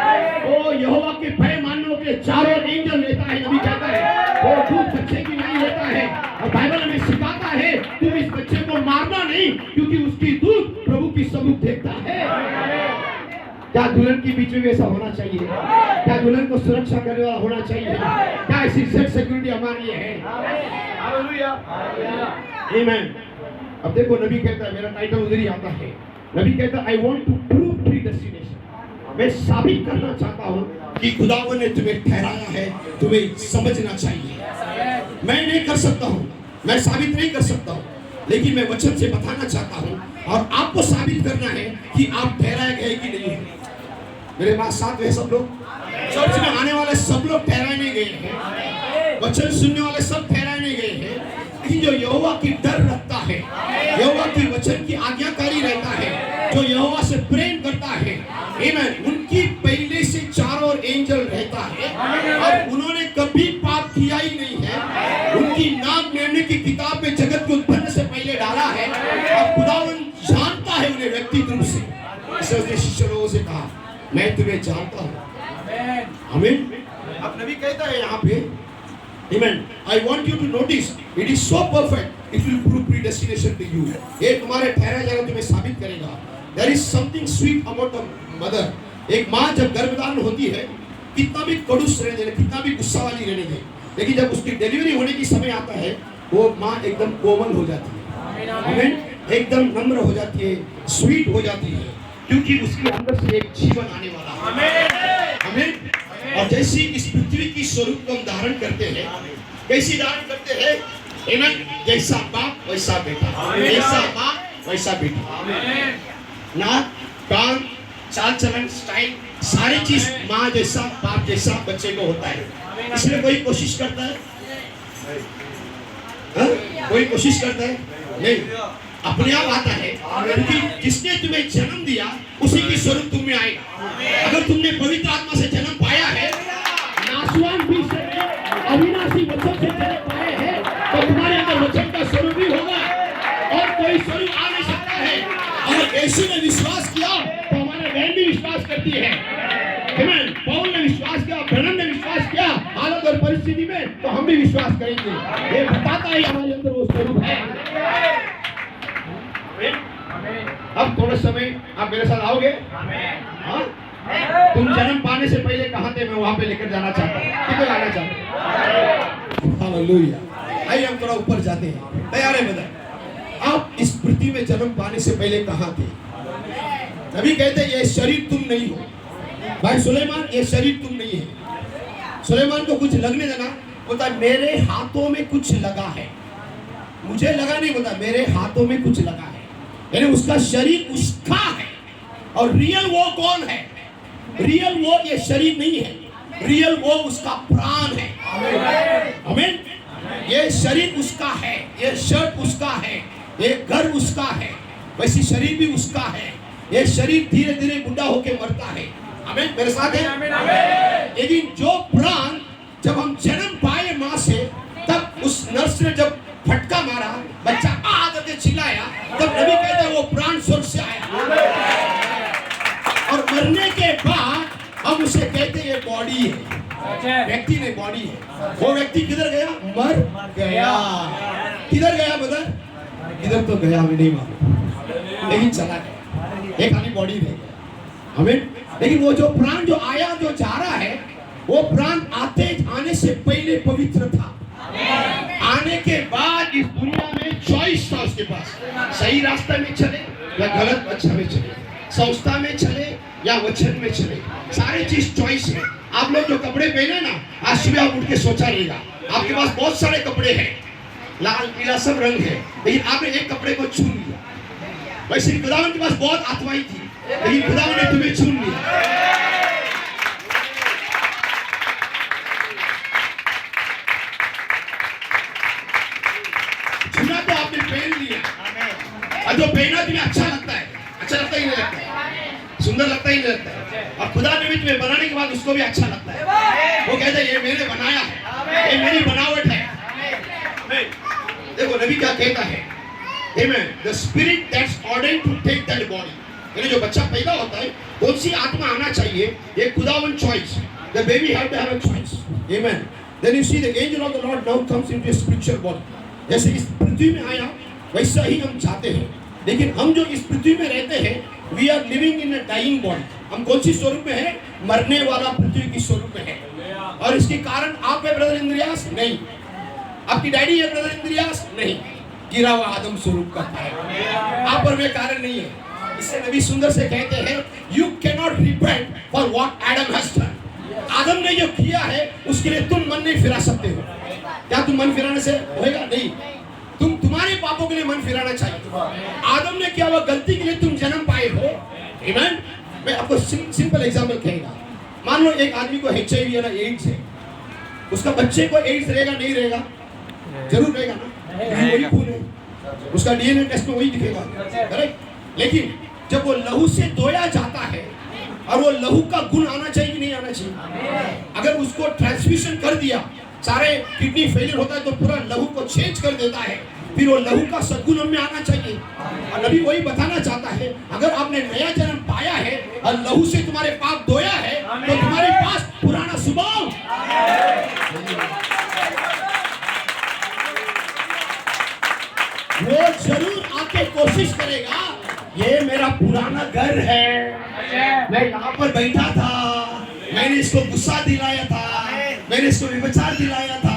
वो यहोवा के भय मानने वाले चारों एंजल रहता है। नबी कहता है वो दूध बच्चे की नहीं रहता है, और बाइबल हमें सिखाता है तुम इस बच्चे को मारना नहीं, क्योंकि उसकी दूध प्रभु की सबूत देखता है। क्या दुल्हन के बीच में भी ऐसा होना चाहिए? क्या दुल्हन को सुरक्षा करने वाला होना चाहिए? क्या ऐसी सिक्योरिटी हमारे लिए है? आमीन। अब देखो नबी कहता है, मेरा टाइटल उधर ही आता है, नबी कहता है I want to prove predestination, मैं साबित करना चाहता हूं कि खुदावन ने तुम्हें ठहराया है, तुम्हें समझना चाहिए। मैं नहीं कर सकता हूं, मैं साबित नहीं कर सकता हूं, लेकिन मैं वचन से बताना चाहता हूं, और आपको साबित करना है कि आप ठहराए गए कि नहीं है। मेरे पास साथ में सब लोग, चर्च में आने वाले सब लोग ठहराए नहीं गए हैं, वचन सुनने वाले सब ठहराए नहीं गए हैं, लेकिन जो यहोवा की डर रखता है, यहोवा की वचन की आज्ञाकारी रहता है, जो यहोवा से प्रेम करता है, आमीन, उनकी पहले से चारों ओर एंजल रहता है, और उन्होंने कभी पाप किया ही नहीं है। उनकी नाम लेने की किताब में जगत को उत्पन्न से पहले डाला है, और खुदावन जानता है उन्हें व्यक्तिगत रूप से। इसलिए उसने शिष्य लोगों से कहा मैं तुम्हें जानता हूं। आमीन। अब नबी कहता है यहाँ पे, Amen. I want you to notice, it is so perfect, it will prove predestination to you. ये तुम्हारे ठहरा जाएगा, तुम्हें साबित करेगा। There is something sweet about a mother. एक माँ जब गर्भधारण होती है, कितना भी कड़ूस रहने दे, कितना भी गुस्सा वाली रहने दे, लेकिन जब उसकी डिलीवरी होने की समय आता है, वो माँ एकदम कोमल हो जाती है, आमीन, एकदम नम्र हो जाती है, स्वीट हो जाती है, क्योंकि उसके अंदर से एक जीवन आने वाला है। आमीन। और जैसी इस पृथ्वी की स्वरूप को हम धारण करते हैं, कैसी धारण करते हैं? आमीन। जैसा बाप वैसा बेटा, जैसा माँ वैसा बेटा, नाक, कान, चाल चलन, स्टाइल, सारी चीज माँ जैसा बाप जैसा बच्चे को होता है। इसलिए कोई कोशिश करता है? कोई कोशिश करता है? नहीं, अपने आप आता है, क्योंकि जिसने तुम्हें जन्म दिया उसी की स्वरूप तुम में आएगा। अगर तुमने पवित्र आत्मा से जन्म पाया है, नासवान बीज से, अविनाशी वचन से जन्म पाए हैं, तो तुम्हारे अंदर वचन का स्वरूप भी होगा, और कोई स्वरूप आ नहीं सकता है। और यीशु ने विश्वास किया तो हमारे बहन भी विश्वास करती है। आमीन। पौल ने विश्वास किया, ब्रैनम ने विश्वास किया, हालत और परिस्थिति में, तो हम भी विश्वास करेंगे। ये बताता है हमारे अंदर वो स्वरूप है। अब थोड़ा समय आप मेरे साथ आओगे? हाँ? तुम जन्म पाने से पहले कहाँ थे? मैं वहां पे लेकर जाना चाहता हूँ। किधर आना चाहते हैं? हालेलुया। आइए हम थोड़ा ऊपर जाते हैं। तैयार है बता? आप इस पृथ्वी में जन्म पाने से पहले कहाँ थे? नबी कहते ये शरीर तुम नहीं हो। भाई सुलेमान, ये शरीर तुम नहीं है। सुलेमान को कुछ लगने लगा, बोलता मेरे हाथों में कुछ लगा है। मुझे लगा नहीं, बोलता मेरे हाथों में कुछ लगा है। यानी उसका शरीर उसका है। और रियल वो कौन है? रियल वो ये शरीर नहीं है, रियल वो उसका प्राण है। आमीन। ये शरीर उसका है, ये शर्ट उसका है, ये घर उसका है, वैसी शरीर भी उसका है। ये शरीर धीरे धीरे बुढ़ा होके मरता है। आमीन, मेरे साथ है। लेकिन जो प्राण जब हम जन्म पाए माँ से, तब उस नर्स ने जब फटका मारा, बच्चा आ करके चिल्लाया, तब नबी कहते हैं वो प्राण स्वर्ग से आया। और मरने के बाद हम उसे कहते हैं ये बॉडी है। व्यक्ति ने बॉडी है। वो व्यक्ति किधर गया? मर गया। किधर गया बदर? किधर तो गया हमें नहीं मालूम, लेकिन चला गया। एक खाली बॉडी रह गया। हमें लेकिन वो जो प्राण जो आया जो जा रहा है, वो प्राण आने से पहले पवित्र था। आने के बाद इस दुनिया में चॉइस था उसके पास, सही रास्ते में चले या गलत अच्छा में चले, संस्था में चले या वचन में चले, सारी चीज चॉइस है। आप लोग जो कपड़े पहने ना, आज सुबह आप उठ के सोचा रहेगा, आपके पास बहुत सारे कपड़े हैं, लाल पीला सब रंग है, लेकिन आपने एक कपड़े को चुन लिया। वैसे खुदावन के पास बहुत आत्माएं थी, लेकिन खुदावन ने तुम्हें चुन लिया। चुना तो आपने पहन लिया, और जो पहना तुम्हें अच्छा लगता है, अच्छा लगता ही नहीं लगता है, सुंदर लगता ही नहीं लगता है। और खुदा ने भी तुम्हें बनाने के बाद उसको भी अच्छा लगता है। वो कहता है ये मैंने बनाया है, ये मेरी बनावट है। देखो नबी क्या कहता है, Amen. The spirit that's ordained to take that body. यानी जो बच्चा पैदा होता है, कौन सी आत्मा आना चाहिए, ये खुदावन choice. The baby have to have a choice. Amen. Then you see the angel of the Lord now comes into a spiritual body. जैसे इस पृथ्वी में आया, वैसा ही हम चाहते हैं। लेकिन हम जो इस पृथ्वी में रहते हैं, we are living in a dying body. हम कौन सी स्वरूप में है? मरने वाला पृथ्वी की स्वरूप में है। और इसके कारण आप है ब्रदर इंद्रियास? नहीं। आपकी डैडी है ब्रदर इंद्रियास? नहीं। गिरा हुआ आदम स्वरूप का है, आप पर वे कारण नहीं है। इससे नबी सुंदर से कहते हैं, you cannot repent for what Adam has done. आदम ने जो किया है, उसके लिए तुम मन नहीं फिरा सकते हो। क्या तुम मन फिराने से होएगा? नहीं। तुम्हारे पापों के लिए मन फिराना चाहिए। आदम ने किया हुआ गलती के लिए तुम जन्म पाए हो। Amen? मैं आपको सिंपल एग्जाम्पल कहेगा। मान लो एक आदमी को HIV या एड्स है, उसका बच्चे को एड्स रहेगा नहीं रहेगा? जरूर रहेगा ना, वही खून है, उसका DNA टेस्ट में वही दिखेगा, करेक्ट? लेकिन जब वो लहू से धोया जाता है, और वो लहू का गुण आना चाहिए कि नहीं आना चाहिए? अगर उसको ट्रांसफ्यूजन कर दिया, सारे किडनी फेलियर होता है तो पूरा लहू को चेंज कर देता है, फिर वो लहू का सद्गुण हमें आना चाहिए। और नबी वही बताना चाहता है, अगर आपने नया जन्म पाया है और लहू से तुम्हारे पाप धोया है, तो तुम्हारे पास पुराना स्वभाव, वो जरूर आके कोशिश करेगा, ये मेरा पुराना घर है, मैं यहाँ पर बैठा था, मैंने इसको गुस्सा दिलाया था, मैंने इसको विचार दिलाया था।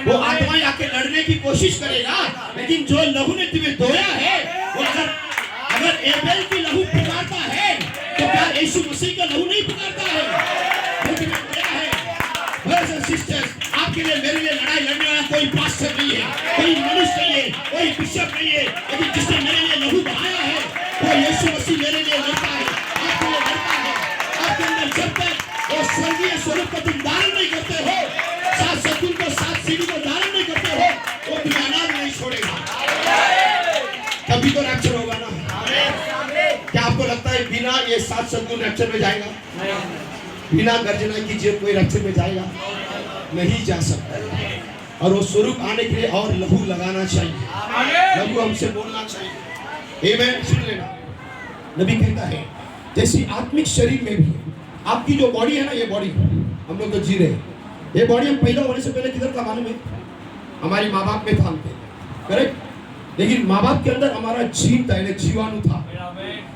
वो आत्मा आके लड़ने की कोशिश करेगा, लेकिन जो लहू ने तुम्हें धोया है, वो अगर एबेल की लहू पुकारता है, तो क्या यीशु मसीह का लहू नहीं पुकारता है? वो तुम्हें धोया है। ब्रदर्स एंड सिस्टर्स, आपके लिए मेरे लिए लड़ाई लड़ने वाला कोई पास्टर नहीं है, कोई मनुष्य नहीं है, कोई बिशप नहीं है, लेकिन जिसने मेरे लिए लहू बहाया है, वो यीशु मसीह मेरे लिए लड़ता है, आपके लिए लड़ता है। आपके अंदर जब तक वो स्वर्गीय स्वरूप को तुम धारण नहीं करते हो, सात सद्गुण को, सात सीढ़ी को धारण नहीं करते हो, वो तुम्हें अनाथ नहीं छोड़ेगा। कभी तो रैप्चर होगा ना? क्या आपको लगता है बिना ये सात सद्गुण रैप्चर में जाएगा? बिना गर्जना कीजिए कोई रैप्चर में जाएगा? नहीं जा सकता। और वो स्वरूप आने के लिए और लहू लगाना चाहिए, लहू हमसे बोलना चाहिए। आमीन। सुन लेना, नबी कहता है जैसी आत्मिक शरीर में भी आपकी जो बॉडी है ना, ये बॉडी हम लोग तो जी रहे हैं, ये बॉडी हम पैदा होने से पहले किधर का मालूम है? हमारी माँ बाप में था, हम थे, करेक्ट? लेकिन माँ बाप के अंदर हमारा जीन था, जीवाणु था।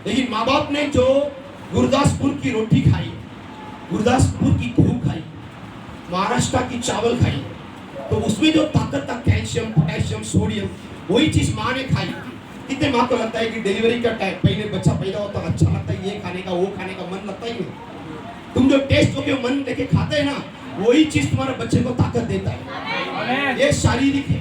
लेकिन माँ बाप ने जो गुरदासपुर की रोटी खाई, गुरदासपुर की खूब खाई, महाराष्ट्र की चावल खाई, तो उसमें जो ताकत था, कैल्शियम, पोटेशियम, सोडियम, वही चीज माँ ने खाई। कितने माँ को लगता है कि डिलीवरी का टाइम पहले बच्चा पैदा होता है, अच्छा लगता है, ये खाने का वो खाने का मन लगता ही नहीं। तुम जो टेस्ट होके मन लेके खाते हैं ना, वही चीज तुम्हारे बच्चे को ताकत देता है। ये शारीरिक है,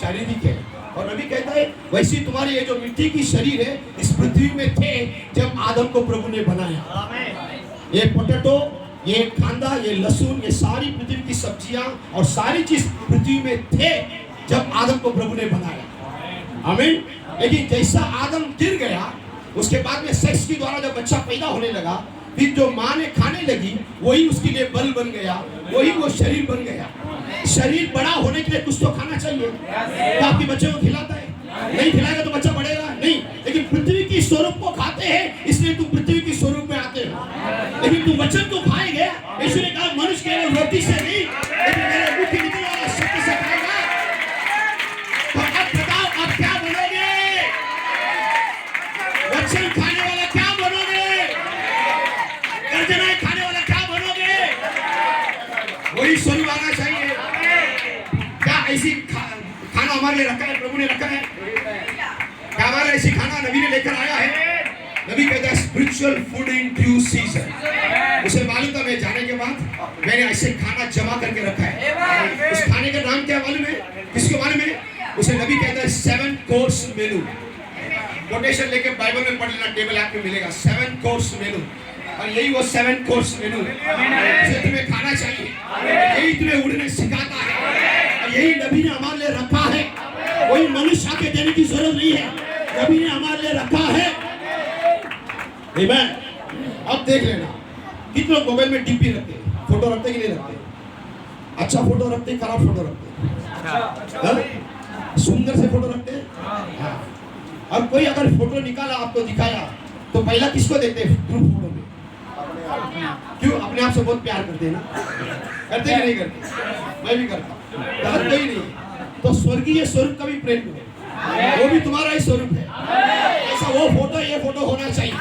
शारीरिक है। और नबी कहता है वैसे तुम्हारे ये जो मिट्टी की शरीर है इस पृथ्वी में थे जब आदम को प्रभु ने बनाया। ये पोटैटो, ये कांदा, ये लहसुन, ये सारी पृथ्वी की सब्जियां और सारी चीज पृथ्वी में थे जब आदम को प्रभु ने बनाया। आमीन। लेकिन जैसा आदम गिर गया, उसके बाद में सेक्स के द्वारा जब बच्चा पैदा होने लगा, फिर जो माँ ने खाने लगी वही उसके लिए बल बन गया, वही वो शरीर बन गया। शरीर बड़ा होने के लिए कुछ तो खाना चाहिए। तो आपके बच्चे को खिलाता है, नहीं खिलाएगा तो बच्चा बढ़ेगा नहीं। लेकिन पृथ्वी की स्वरूप को खाते हैं, इसलिए तुम पृथ्वी की स्वरूप में आते हो। लेकिन तुम वचन तो खाएंगे। यीशु ने कहा मनुष्य केवल रोटी से नहीं लेकिन मेरे मुख से निकलने वाले शब्द से खाएगा। तो अब बताओ आप क्या बनोगे? वचन खाने वाला क्या बनोगे? गर्जनाएं खाने वाला क्या बनोगे? वही स्वरूप आना चाहिए। क्या ऐसी खाना हमारे लिए रखा है, प्रभु ने रखा है? क्या हमारा ऐसी खाना नबी ने लेकर आया है? नबी कहता है spiritual food in due season. उसे मालूम था मैं जाने के बाद मैंने ऐसे खाना जमा करके रखा है। उस खाने का नाम क्या मालूम है? किसको मालूम है? उसे नबी कहता है 7 कोर्स मेनू। कोटेशन लेके बाइबल में पढ़ लेना, टेबल ऐप में मिलेगा 7 कोर्स मेनू। और यही वो 7 कोर्स मेनू है, तुम्हें खाना चाहिए। यही तुम्हें उड़ने सिखाता है और यही नबी ने हमारे लिए रखा है। कोई मनुष्य आके देने की जरूरत नहीं है, नबी ने हमारे लिए रखा है। आमीन। अब देख लेना कितने लोग मोबाइल में डीपी रखते हैं, फोटो रखते कि नहीं रखते? अच्छा फोटो रखते, खराब फोटो रखते, सुंदर से फोटो रखते हैं। और कोई अगर फोटो निकाला आपको दिखाया तो पहला किसको देते हैं? ग्रुप फोटो में। क्यों? अपने आप से बहुत प्यार करते हैं ना, करते कि नहीं करते? मैं भी करता हूँ, करते ही नहीं। तो स्वर्गीय स्वरूप का भी प्रेम है, वो भी तुम्हारा ही स्वरूप है। ऐसा वो फोटो ये फोटो होना चाहिए।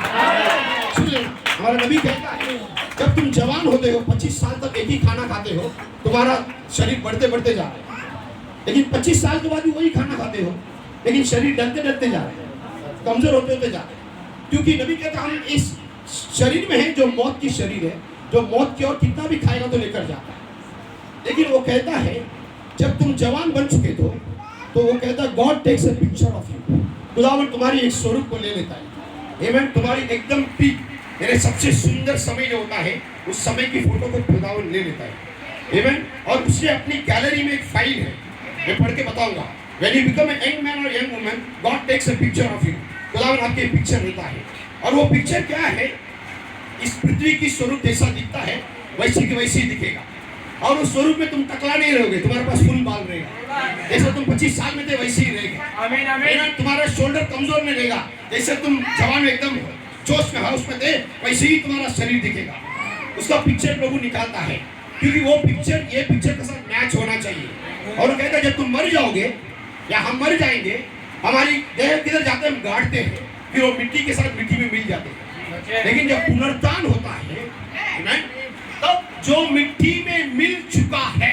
सुन लेना, हमारा नबी कहता है जब तुम जवान होते हो, 25 साल तक एक ही खाना खाते हो, तुम्हारा शरीर बढ़ते बढ़ते जा रहा है। लेकिन 25 साल के बाद भी वही खाना खाते हो, लेकिन शरीर डरते डरते जा रहे हैं, कमजोर होते होते जा रहे हैं। क्योंकि नबी कहता है हम इस शरीर में है जो मौत की शरीर है, जो मौत की ओर कितना भी खाएगा तो लेकर जाता है। लेकिन वो कहता है जब तुम जवान बन चुके हो तो वो कहता है God takes a picture of you. खुदावन तुम्हारी एक स्वरूप को ले लेता है। आमीन। तुम्हारी एकदम पीक, मेरे सबसे सुंदर समय जो होता है उस समय की फोटो को खुदावन ले लेता है। आमीन। और उसने अपनी गैलरी में एक फाइल है, मैं पढ़ के बताऊंगा। When you become a young man or young woman, God takes a picture of you. खुदावन आपके पिक्चर लेता है। और वो पिक्चर क्या है? इस पृथ्वी की स्वरूप जैसा दिखता है वैसे की वैसे ही दिखेगा। और उस स्वरूप में तुम टकला नहीं रहोगे, तुम्हारे पास फुल बाल रहेगा। जैसे तुम 25 साल में थे वैसे ही रहेगा। आमीन आमीन। तुम्हारा शोल्डर कमजोर नहीं रहेगा, जैसे तुम जवान में एकदम जोश में हाउस में थे वैसे ही तुम्हारा शरीर दिखेगा। उसका पिक्चर प्रभु निकालता है, क्योंकि वो पिक्चर ये पिक्चर के साथ मैच होना चाहिए। और वो कहता है जब तुम मर जाओगे या हम मर जाएंगे, हमारी देह किधर जाते हम गाड़ते हैं, फिर वो मिट्टी के साथ मिट्टी में मिल जाते हैं। लेकिन जब पुनरुत्थान होता है तब जो मिट्टी में मिल चुका है,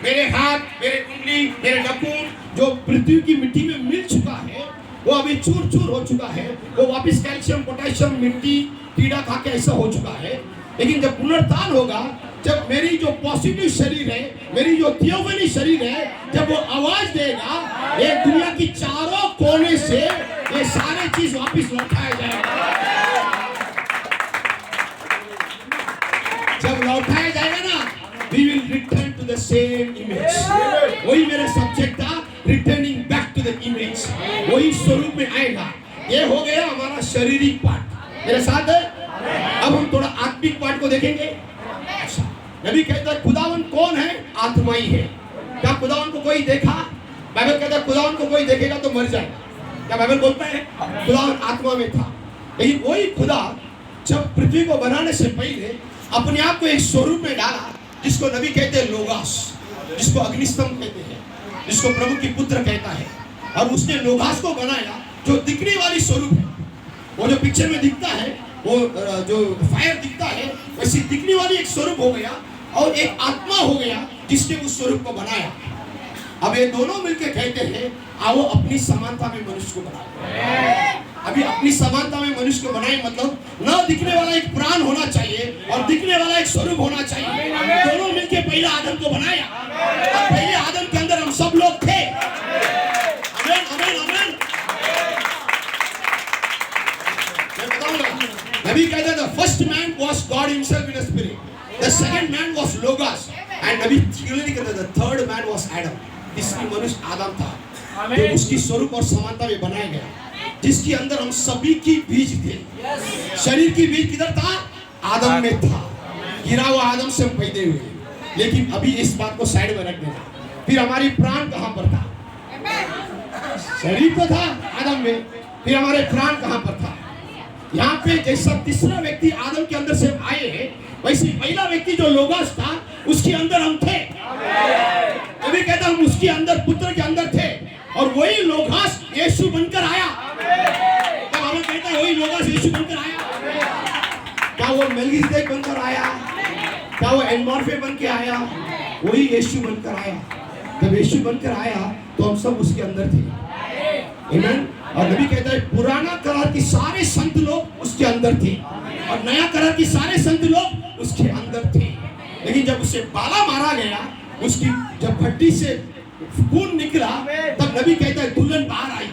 मेरे हाथ, मेरे उंगली, मेरे नाखून जो पृथ्वी की मिट्टी में मिल चुका है वो अभी चूर चूर हो चुका है, वो वापस कैल्शियम पोटेशियम मिट्टी कीड़ा खा के ऐसा हो चुका है। लेकिन जब पुनरुत्थान होगा, जब मेरी जो पॉजिटिव शरीर है, मेरी जो थियोफनी शरीर है, जब वो आवाज देगा, ये दुनिया की चारों कोने से ये सारे चीज वापस लौटाया जाएगा। जब लौटाया जाएगा ना, we will return to the same image। वही मेरा सब्जेक्ट था, returning back to the image। वही स्वरूप में आएगा। ये हो गया हमारा शारीरिक पार्ट, मेरे साथ है। अब हम थोड़ा आत्मिक पार्ट को देखेंगे। नबी कहता है खुदावन कौन है? आत्मा ही है। क्या खुदावन को कोई देखा? बाइबल कहता है खुदावन को कोई देखेगा तो मर जाएगा। क्या बाइबल बोलता है? खुदावन आत्मा में था। लेकिन वही खुदा जब पृथ्वी को बनाने से पहले अपने आप को एक स्वरूप में डाला, जिसको नबी कहते हैं लोगास, जिसको अग्निस्तंभ कहते हैं, जिसको प्रभु की पुत्र कहता है। और उसने लोगास को बनाया जो दिखने वाली स्वरूप है। वो जो पिक्चर में दिखता है, वो जो फायर दिखता है, वैसी दिखने वाली एक स्वरूप हो गया और एक आत्मा हो गया जिसने उस स्वरूप को बनाया। अब ये दोनों मिलके कहते हैं आओ अपनी समानता में मनुष्य को बनाओ। अभी अपनी समानता में मनुष्य को बनाए मतलब न दिखने वाला एक प्राण होना चाहिए और दिखने वाला एक स्वरूप होना चाहिए। दोनों मिलके पहले आदम को बनाया और पहले आदम के अंदर हम सब लोग थे। आमीन आमीन आमीन। मैं बताऊंगा, नबी कहता है the first man was God himself in a spirit, the second man was logos and Nabi clearly कहता है the third man was Adam। तीसरी मनुष्य आदम था जो उसकी स्वरूप और समानता में बनाया गया, जिसके अंदर हम सभी की बीज थे। शरीर की बीज किधर था? आदम में था। गिरा हुआ आदम से हम पैदा हुए। लेकिन अभी इस बात को साइड में रख देना, फिर हमारी प्राण कहां पर था? शरीर तो था आदम में, फिर हमारे प्राण कहां पर था? यहाँ पे जैसा तीसरा व्यक्ति आदम के अंदर से आए हैं, वैसे पहला व्यक्ति जो लोगोस था उसके अंदर हम थे। अभी कहता हम उसके अंदर, पुत्र के अंदर थे और वही लोगोस यीशु बनकर आया। तब हमें कहता है वही लोगोस यीशु बनकर आया। क्या वो मेलकिसेदेक बनकर आया? क्या वो एनमॉर्फे बन के आया? वही यीशु बनकर आया। जब यीशु बनकर आया तो हम सब उसके अंदर थे। आमीन। और नबी कहता है पुराना करार के सारे संत लोग उसके अंदर थे और नया करार के सारे संत लोग उसके अंदर थे। लेकिन जब उसे बाला मारा गया, उसकी जब हड्डी से खून निकला, तब नबी कहता है दुल्हन बाहर आई।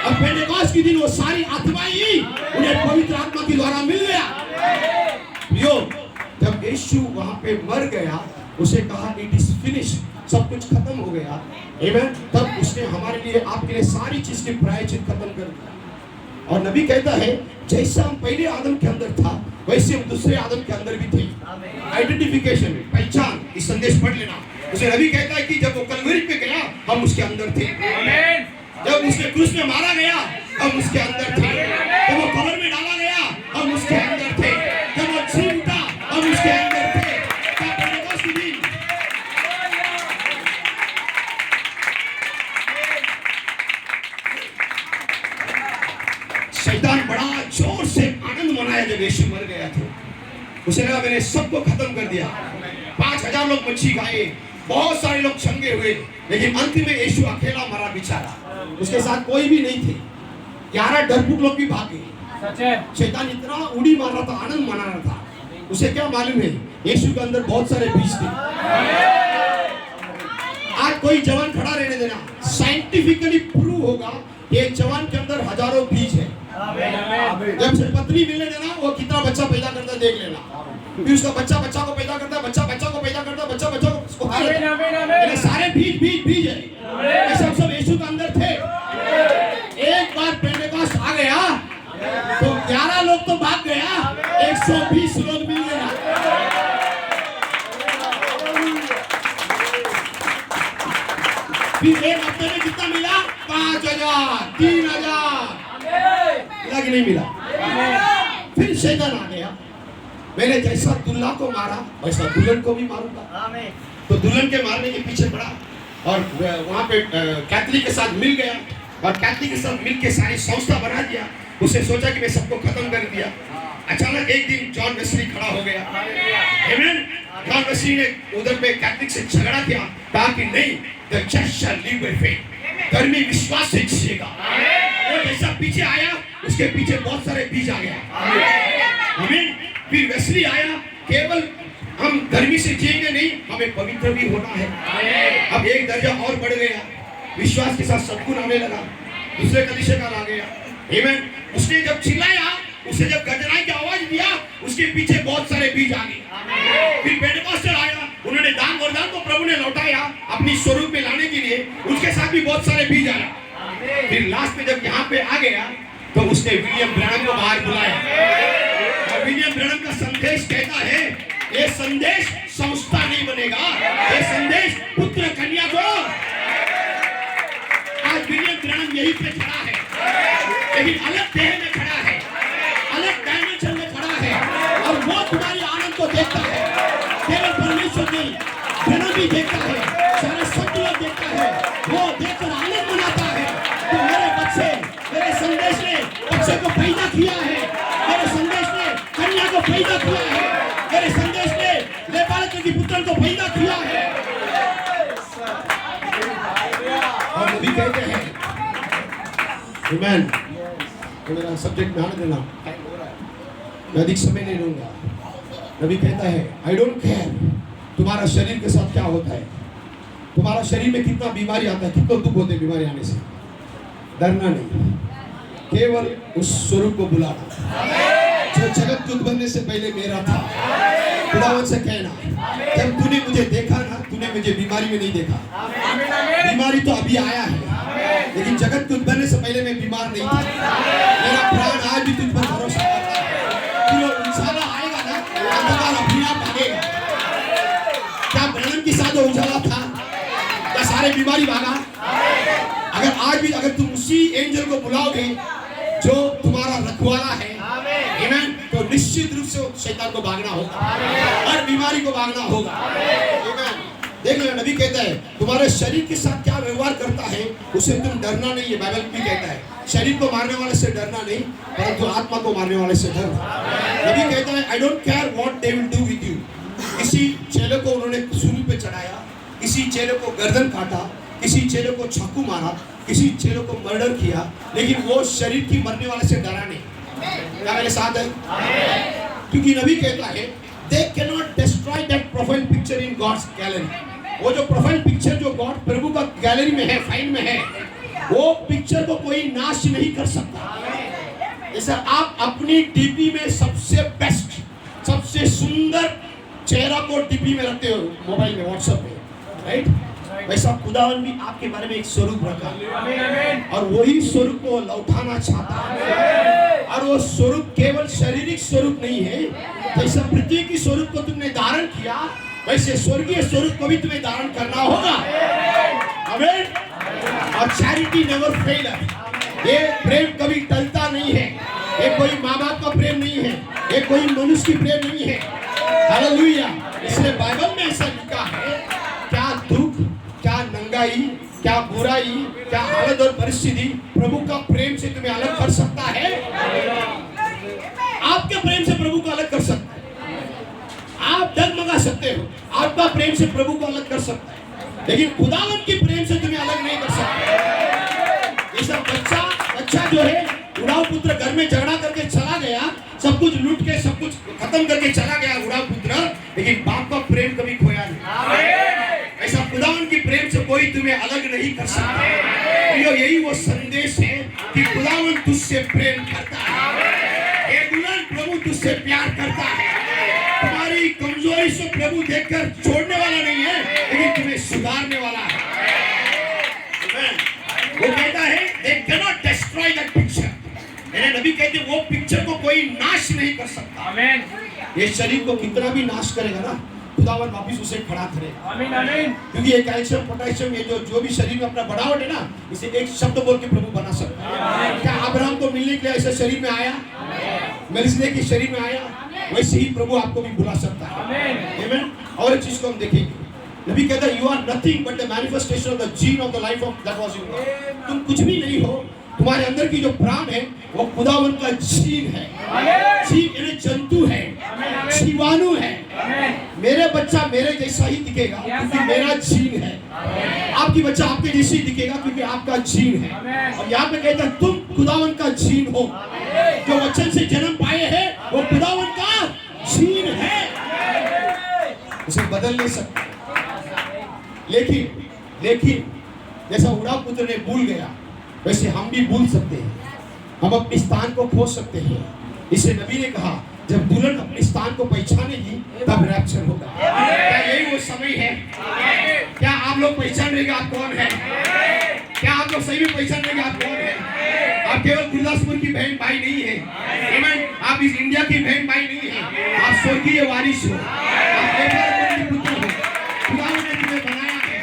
अब पेंटेकोस्ट के दिन वो सारी आत्माएं उन्हें पवित्र आत्मा के द्वारा मिल गया। यो जब यीशु वहां पे मर गया, उसे कहा इट इज फिनिश, सब कुछ खत्म हो गया। आमीन। तब उसने हमारे लिए, आपके लिए सारी चीज की प्रायश्चित खत्म कर दिया। और नबी कहता है जैसा हम पहले आदम के अंदर था वैसे हम दूसरे आदम के अंदर भी थे। आइडेंटिफिकेशन, पहचान, इस संदेश पढ़ लेना। उसे नबी कहता है कि जब वो कलवरी पे गया हम उसके अंदर थे। जब उसके क्रूस में मारा गया हम उसके अंदर थे। जब वो कब्र में डाला गया हम उसके अंदर थे। जब वो जी उठा हम उसके अंदर थे। शैतान बड़ा जोर से आनंद मनाया जब यीशु मर गया था। उसे लगा मैंने सबको खत्म कर दिया। 5000 लोग मच्छी खाए, बहुत सारे लोग छंगे हुए, लेकिन अंत में यीशु अकेला मरा बेचारा। उसके साथ कोई भी नहीं थे। 11 डरपोक लोग भी भागे। शैतान इतना उड़ी मार रहा था, आनंद मना रहा था। उसे क्या मालूम है यीशु के अंदर बहुत सारे बीज थे। आज कोई जवान खड़ा रहने देना, साइंटिफिकली प्रूव होगा एक जवान के अंदर हजारों बीज है। जब से पत्नी मिलने देना, वो कितना बच्चा पैदा करता है देख लेना। फिर उसका बच्चा बच्चा को पैदा करता है, बच्चा बच्चा को पैदा करता है, बच्चा बच्चा को ये सारे बीज बीज बीज है। ये सब यीशु के अंदर थे। एक बार पेंटेकोस्ट आ गया तो 11 लोग तो भाग गया, 120 लोग मिल गया। फिर एक हफ्ते में कितना मिला? 5000, 3000 लग नहीं मिला। फिर शैतान आ गया, मैंने जैसा दुल्हा को मारा वैसा दुल्हन को भी मारूंगा। तो दुल्हन के मारने के पीछे पड़ा और वहां पे कैथलिक के साथ मिल गया और कैथलिक के साथ मिलके सारी संस्था बना दिया। उसे सोचा कि मैं सबको खत्म कर दिया। अचानक एक दिन जॉन वेस्ली खड़ा हो गया। आमीन। जॉन वेस्ली ने उधर पे कैथलिक से झगड़ा किया, कहा कि नहीं, the just shall live by faith, धर्मी विश्वास से जिएगा। वो जैसा पीछे आया उसके पीछे बहुत सारे बीज आ गया। आमीन। फिर वेस्ली आया, केवल हम धर्मी से जिएंगे नहीं, हमें पवित्र भी होना है। अब एक दर्जा और बढ़ गया, विश्वास के साथ सद्गुण आने लगा, दूसरे कलीसिया का आ गया। आमीन। उसने जब चिल्लाया, उसे जब गरजनाई की आवाज दिया, उसके पीछे बहुत सारे बीज आ गए। फिर पेंटेकोस्टल आया, उन्होंने दान वरदान को प्रभु ने लौटाया अपनी स्वरूप में लाने के लिए, उसके साथ भी बहुत सारे बीज आया। फिर लास्ट में जब यहाँ पे आ गया तो उसने विलियम ब्रैनम को बाहर बुलाया और विलियम ब्रैनम का संदेश कहता है, ये संदेश संस्था नहीं बनेगा, ये संदेश पुत्र कन्या को। आज विलियम ब्रैनम यही पे खड़ा है, लेकिन अलग देह में खड़ा है, अलग डायमेंशन में खड़ा है और वो तुम्हारी आनंद को देखता है। केवल परमेश्वर नहीं, ब्रैनम भी देखता है, सारे संत लोग देखता है, वो देखकर आनंद मनाता है। तो मेरे बच्चे, मेरे संदेश ने बच्चे को पैदा किया है, मेरे संदेश ने कन्या को पैदा किया है, मेरे संदेश ने लेपालक की पुत्र को पैदा किया है। आमेन। तो मेरा सब्जेक्ट में आने देना, टाइम हो रहा है, मैं अधिक समय नहीं लूंगा। नबी कहता है आई डोंट केयर तुम्हारा शरीर के साथ क्या होता है, तुम्हारा शरीर में कितना बीमारी आता है, कितना दुख होते हैं बीमारी आने से, डरना नहीं, केवल उस स्वरूप को बुलाना जो जगत के उत्पन्न से पहले मेरा था। खुदावन से कहना जब तूने मुझे देखा ना, तूने मुझे बीमारी में नहीं देखा, बीमारी तो अभी आया है, लेकिन जगत के उत्पन्न से पहले मैं बीमार नहीं था। मेरा प्राण आज भी तुझ पर भरोसा करता है। तू उजाला आएगा ना, अंधकार अपने आप भागेगा। क्या ब्रह्म के साथ उजाला था, क्या सारे बीमारी भागा? अगर आज भी अगर तुम उसी एंजल को बुलाओगे जो तुम्हारा रखवाला है, आमेन, तो निश्चित रूप से शैतान को भागना होगा, हर बीमारी को भागना होगा। आमेन। देख लो नबी कहता है तुम्हारे शरीर के साथ क्या व्यवहार करता है उससे तुम डरना नहीं है। बाइबल भी कहता है शरीर को मारने वाले से डरना नहीं, परंतु आत्मा को मारने वाले से डरना। नबी कहता है I don't care what they will do with you. किसी चेले को उन्होंने सूली पे चढ़ाया, किसी चेले को गर्दन काटा, किसी चेले को चाकू मारा, किसी चेले को मर्डर किया, लेकिन वो शरीर की मरने वाले से डरा नहीं। क्या मेरे साथ है? क्योंकि नबी कहता है they cannot destroy that profile picture in God's gallery। वो जो प्रोफाइल पिक्चर जो गॉड प्रभु का गैलरी में है, फाइल में है, वो पिक्चर को कोई नाश नहीं कर सकता। जैसे आप अपनी डीपी में सबसे बेस्ट, सबसे सुंदर चेहरा को डीपी में रखते हो मोबाइल में, व्हाट्सएप में, राइट? वैसा खुदावन भी आपके बारे में एक स्वरूप रखा और वही स्वरूप को लौटाना चाहता है। और वो स्वरूप केवल शारीरिक स्वरूप नहीं है, जैसा पृथ्वी की स्वरूप को तुमने धारण किया वैसे स्वर्गीय स्वरूप को भी तुम्हें धारण करना होगा। आमीन। और चैरिटी नेवर फेल। ये प्रेम कभी टलता नहीं है, ये कोई माँ बाप का प्रेम नहीं है, ये कोई मनुष्य की प्रेम नहीं है। हालेलुया। इसलिए बाइबल में ऐसा लिखा है क्या दुख, क्या नंगाई, क्या बुराई, क्या हालत और परिस्थिति प्रभु का प्रेम से तुम्हें अलग कर सकता है? आपके प्रेम से प्रभु को अलग कर सकता है। आप डगमगा सकते हो, आपका प्रेम से प्रभु को अलग कर सकता है, लेकिन खुदावन की प्रेम से तुम्हें अलग नहीं कर सकता। ये सब बच्चा जो है उड़ाऊ पुत्र घर में झगड़ा करके चला गया, सब कुछ लूट के सब कुछ खत्म करके चला गया उड़ाऊ पुत्र, लेकिन बाप का प्रेम कभी खोया नहीं। ऐसा खुदावन की प्रेम से कोई तुम्हें अलग नहीं कर सकता। यही वो संदेश है कि खुदावन तुझसे प्रेम करता है, ये दुल्हन प्रभु तुझसे प्यार करता है। तुम्हारी कमजोरी से प्रभु देखकर छोड़ने वाला नहीं है, लेकिन तुम्हें सुधारने वाला है। वो कहता है they cannot destroy that picture। मेरे नबी कहते वो पिक्चर को कोई नाश नहीं कर सकता। आमीन। ये शरीर को कितना भी नाश करेगा ना, खुदावन वापिस उसे खड़ा करेगा। आमीन आमीन। क्योंकि ये कैल्शियम पोटेशियम ये जो भी शरीर में अपना बढ़ावट है ना, इसे एक शब्द बोल के प्रभु बना सकता है। क्या अब्राहम को मिलने के लिए ऐसे शरीर में आया, मेलिसले के शरीर में आया, वैसे ही प्रभु आपको भी बुला सकता है। आमीन। और एक चीज को हम देखेंगे, नबी कहता है you are nothing but the manifestation of the gene of the life of that was in you. तुम कुछ भी नहीं हो, तुम्हारे अंदर की जो प्राण है वो खुदावन का जीन है। जीन यानी जंतु है, जीवाणु है। मेरे बच्चा मेरे जैसा ही दिखेगा क्योंकि मेरा जीन है, आपकी बच्चा आपके जैसे ही दिखेगा क्योंकि आपका जीन है। और यहाँ पे कहता है तुम खुदावन का जीन हो, जो वचन से जन्म पाए हैं वो खुदावन का जीन है, उसे बदल नहीं सकते। लेकिन जैसा उड़ाऊ पुत्र ने भूल गया वैसे हम भी भूल सकते हैं, हम अपने स्थान को खो सकते हैं। इसे नबी ने कहा जब दुल्हन अपने स्थान को पहचानेगी तब रैप्चर होगा। क्या यही वो समय है? क्या आप लोग पहचान लेंगे आप कौन है? क्या आप लोग सही में पहचान लेंगे आप कौन है? आप केवल गुरदासपुर की बहन भाई नहीं है, आमीन। आप इस इंडिया की बहन भाई नहीं है, आप स्वर्गीय वारिस हो, आप अब्राहम के पुत्र हो। खुदावन ने तुम्हें बनाया है।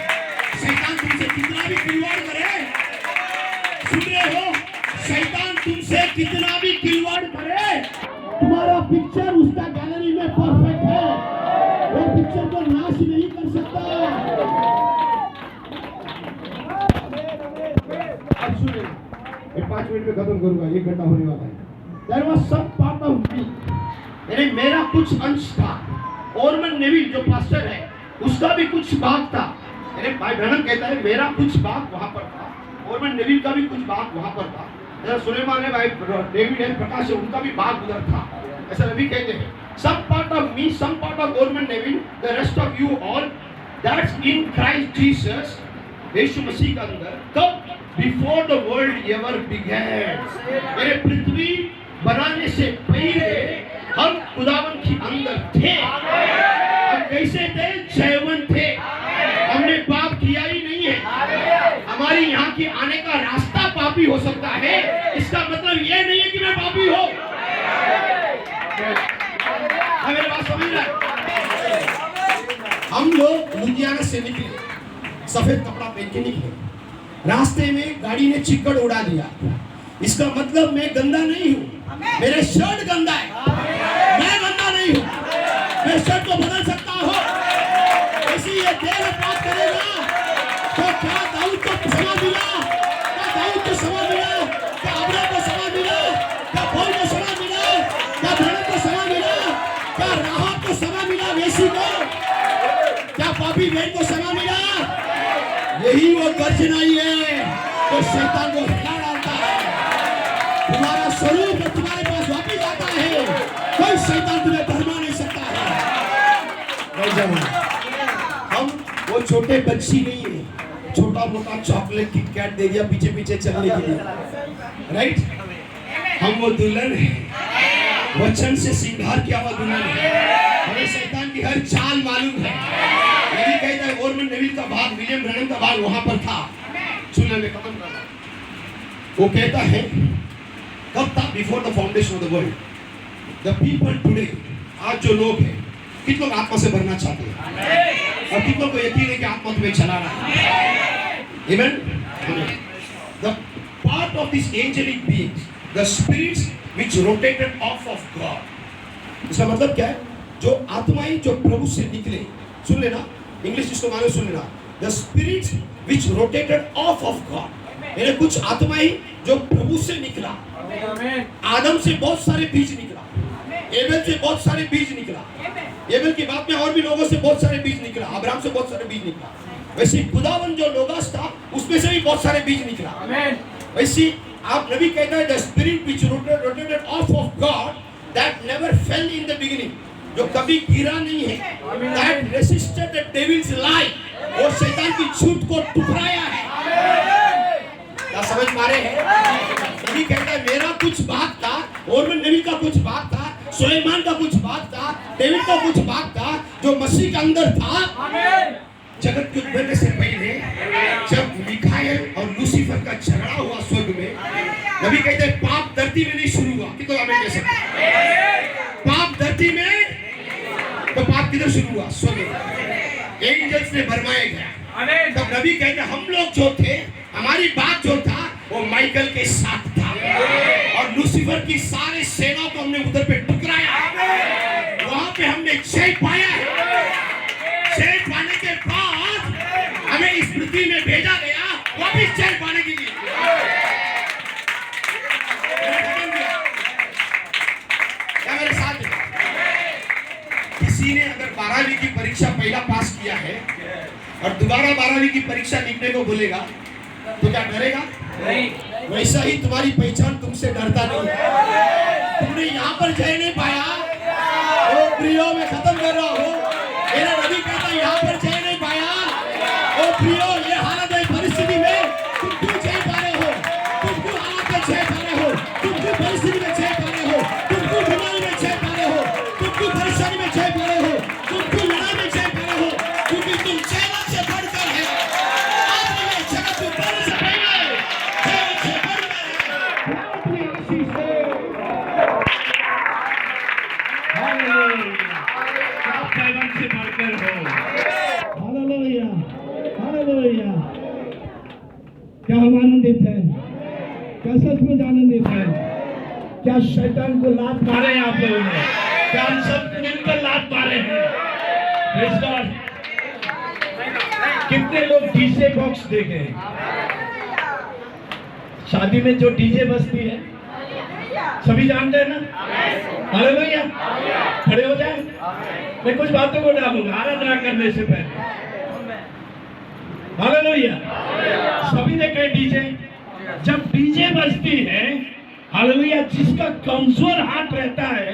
शैतान तुमसे कितना भी खिलवाड़ करे, सुन रहे हो, शैतान तुमसे कितना भी खिलवाड़ करे, तुम्हारा पिक्चर उसका गैलरी में परफेक्ट है, वो पिक्चर को नाश नहीं कर सकता। अब सुनिए, मैं 5 मिनट में खत्म करूंगा, 1 घंटा होने वाला है। There was some part of me, यानी मेरा कुछ अंश था। और मैं नेवी जो पास्टर है उसका भी कुछ भाग था। यानी भाई ब्रह्म कहता है मेरा कुछ भाग वहां पर था और मैं नेवी का भी कुछ भाग वहां पर था। सुलेमान है भाई, डेविड है, प्रकाश है, उनका भी भाग उधर था, ऐसा नबी कहते हैं। Some part of me, some part of Gorman Neville, the rest of you all, that's in Christ Jesus, यीशु मसीह का अंदर, कब? Before the world ever began. मेरे पृथ्वी बनाने से पहले हम खुदावन के अंदर थे। हम कैसे थे? जयवंत थे। हमने पाप किया ही नहीं है। हमारी यहाँ की आने का रास्ता पापी हो सकता है, इसका मतलब ये नहीं है कि मैं पापी हूँ। मेरी बात समझ रहा है? हम लोग लुधियाना से निकले, सफेद कपड़ा पहन के निकले, रास्ते में गाड़ी ने चिक्कड़ उड़ा दिया। इसका मतलब मैं गंदा नहीं हूँ, मेरे शर्ट गंदा है, मैं गंदा नहीं हूँ, मैं शर्ट को बदल सकता हूँ। ऐसी ये देह बात करेगा तो क्या दाऊद को समा मिला? क्या दाऊद को समा मिला? क्या अब्राहम को समा मिला? क्या पौल को समा मिला? क्या ब्रनम को समा मिला? क्या राहब को समा मिला? वेशी को? क्या पापी बहन को समा मिला? यही वो गर्जनाई है तो शैतान को हिला डालता है। तुम्हारा स्वरूप तुम्हारे पास वापस आता है, कोई शैतान तुम्हें भरमा नहीं सकता है। हम वो छोटे बच्ची नहीं है, छोटा मोटा चॉकलेट किटकैट दे दिया पीछे पीछे चलने के लिए, राइट? हम वो दुल्हन है, वचन से श्रृंगार किया हुआ दुल्हन है। हमें शैतान की हर चाल मालूम है। नबी कहता है, गॉर्मन नेविल का भाग, विलियम ब्रैनम का भाग वहां पर था। सुनने में खत्म करना, वो कहता है कब था? Before the foundation of the world. The people today, आज जो लोग हैं, कितने लोग आत्मा से भरना चाहते हैं और कितनों को यकीन है कि आत्मा तुम्हें चला रहा है? Amen. The part of this angelic beings, the spirits which rotated of God. इसका मतलब क्या है? जो आत्माएं जो प्रभु से निकले, सुन लेना, इंग्लिश इसको मानो, सुन लेना, the spirits which rotated of God. यानी कुछ आत्माएं जो प्रभु से निकला। आदम से बहुत सारे बीज निकला, एबेल से बहुत सारे बीज निकला, एबेल के बाद में और भी लोगों से बहुत सारे बीज निकला, अब्राहम से बहुत सारे बीज निकला। वैसे खुदावन जो लोगोस था उसमें से भी बहुत सारे बीज निकला। वैसे आप नबी कहता है, the spirit which rotated of God that never fail in the beginning, जो कभी गिरा नहीं है, दैट रेसिस्टेड द डेविल्स लाई, और शैतान की झूठ को ठुकराया है। क्या समझ पा रहे हैं? नबी कहता है, मेरा कुछ भाग था, और नबी का कुछ भाग था, सुलेमान का कुछ भाग था, डेविड का कुछ भाग था, जो मसीह के अंदर था। जगत के उद्भव से पहले जब मिखाएल और लूसीफर का झगड़ा हुआ स्वर्ग में, नबी कहते हैं पाप धरती में नहीं शुरू हुआ। कितना आमीन कह सकते हैं? पाप धरती में, तो पाप किधर शुरू हुआ? स्वर्ग में। एंजल्स ने भरमाया गया। तब नबी कहते हैं हम लोग जो थे, हमारी बात जो था वो माइकल के साथ था, और लूसीफर की सारे सेना को हमने उधर पे टुकराया, वहां पे हमने जय पाया है। जय पाने के बाद हमें इस पृथ्वी में भेजा गया वापिस जय पाने के लिए। क्या मेरे साथ है? किसी ने अगर 12वीं की परीक्षा पहला पास किया है और दोबारा 12वीं की परीक्षा लिखने को बोलेगा तो क्या डरेगा? नहीं। वैसा ही तुम्हारी पहचान तुमसे डरता नहीं है। तुमने यहाँ पर जय नहीं पाया, ओ प्रियो मैं खत्म कर रहा हूँ, मेरा नबी कहता यहाँ पर जय नहीं पाया, ओ प्रियो ये हालत है, परिस्थिति में तुम क्यों जय पा रहे हो? तुम क्यों हालत में जय पा रहे हो? तुम क्यों परिस्थिति में जय पा रहे हो? तुम क्यों बीमारी में जय पा रहे हो? तुम क्यों परेशानी में जय पा रहे हो? तुम क्यों लड़ाई में जय पा रहे हो? क्योंकि तुम जयवंत से बढ़कर है। आपने जगत में बढ़ने से पहले जयवंत से बढ़कर हालेलुया, हालेलुया। क्या हम आनंदित हैं? क्या सचमुच आनंदित हैं? क्या शैतान को लात मारे हैं आप लोगों ने? क्या हम सब मिलकर लात मारे हैं? Praise God। कितने लोग डीजे बॉक्स देखे हैं? शादी में जो डीजे बजती है सभी जानते हैं ना? हालेलुया। खड़े हो जाए, मैं कुछ बातों को डालूंगा आराधना करने से पहले। हालेलुया। सभी देखे डीजे, जब डीजे बजती है, हालेलुया, जिसका कमजोर हाथ रहता है,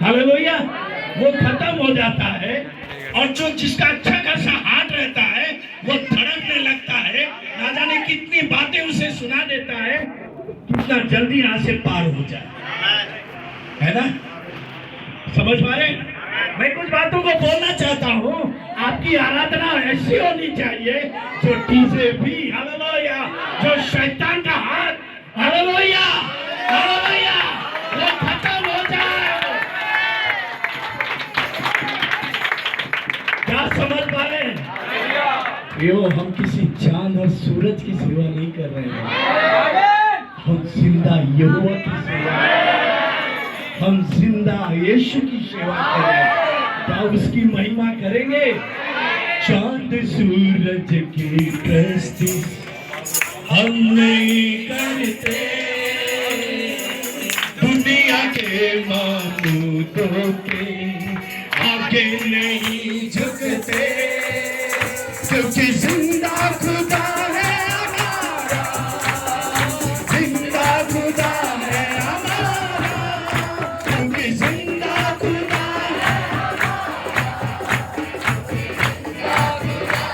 हालेलुया, वो खत्म हो जाता है, और जो जिसका अच्छा खासा हाथ रहता है वो धड़कने लगता है, ना जाने कितनी बातें उसे सुना देता है, कितना जल्दी यहाँ से पार हो जाए, है ना? समझ पा रहे? मैं कुछ बातों को बोलना चाहता हूँ। आपकी आराधना ऐसी होनी चाहिए जो डीजे भी, हालेलुया, जो शैतान का हाथ, हालेलुया, हालेलुया, वो खत्म हो जाए। क्या समझ पा रहे हैं? यो, हम किसी चांद और सूरज की सेवा नहीं कर रहे हैं, हम जिंदा यहोवा की सेवा, हम जिंदा यीशु की सेवा कर रहे हैं। क्या उसकी महिमा करेंगे? चांद सूरज की प्रस्ती हम नहीं करते, दुनिया के मामूदों के आगे नहीं झुकते, क्योंकि जिंदा खुदा है हमारा, जिंदा खुदा है हमारा, क्योंकि जिंदा खुदा है हमारा।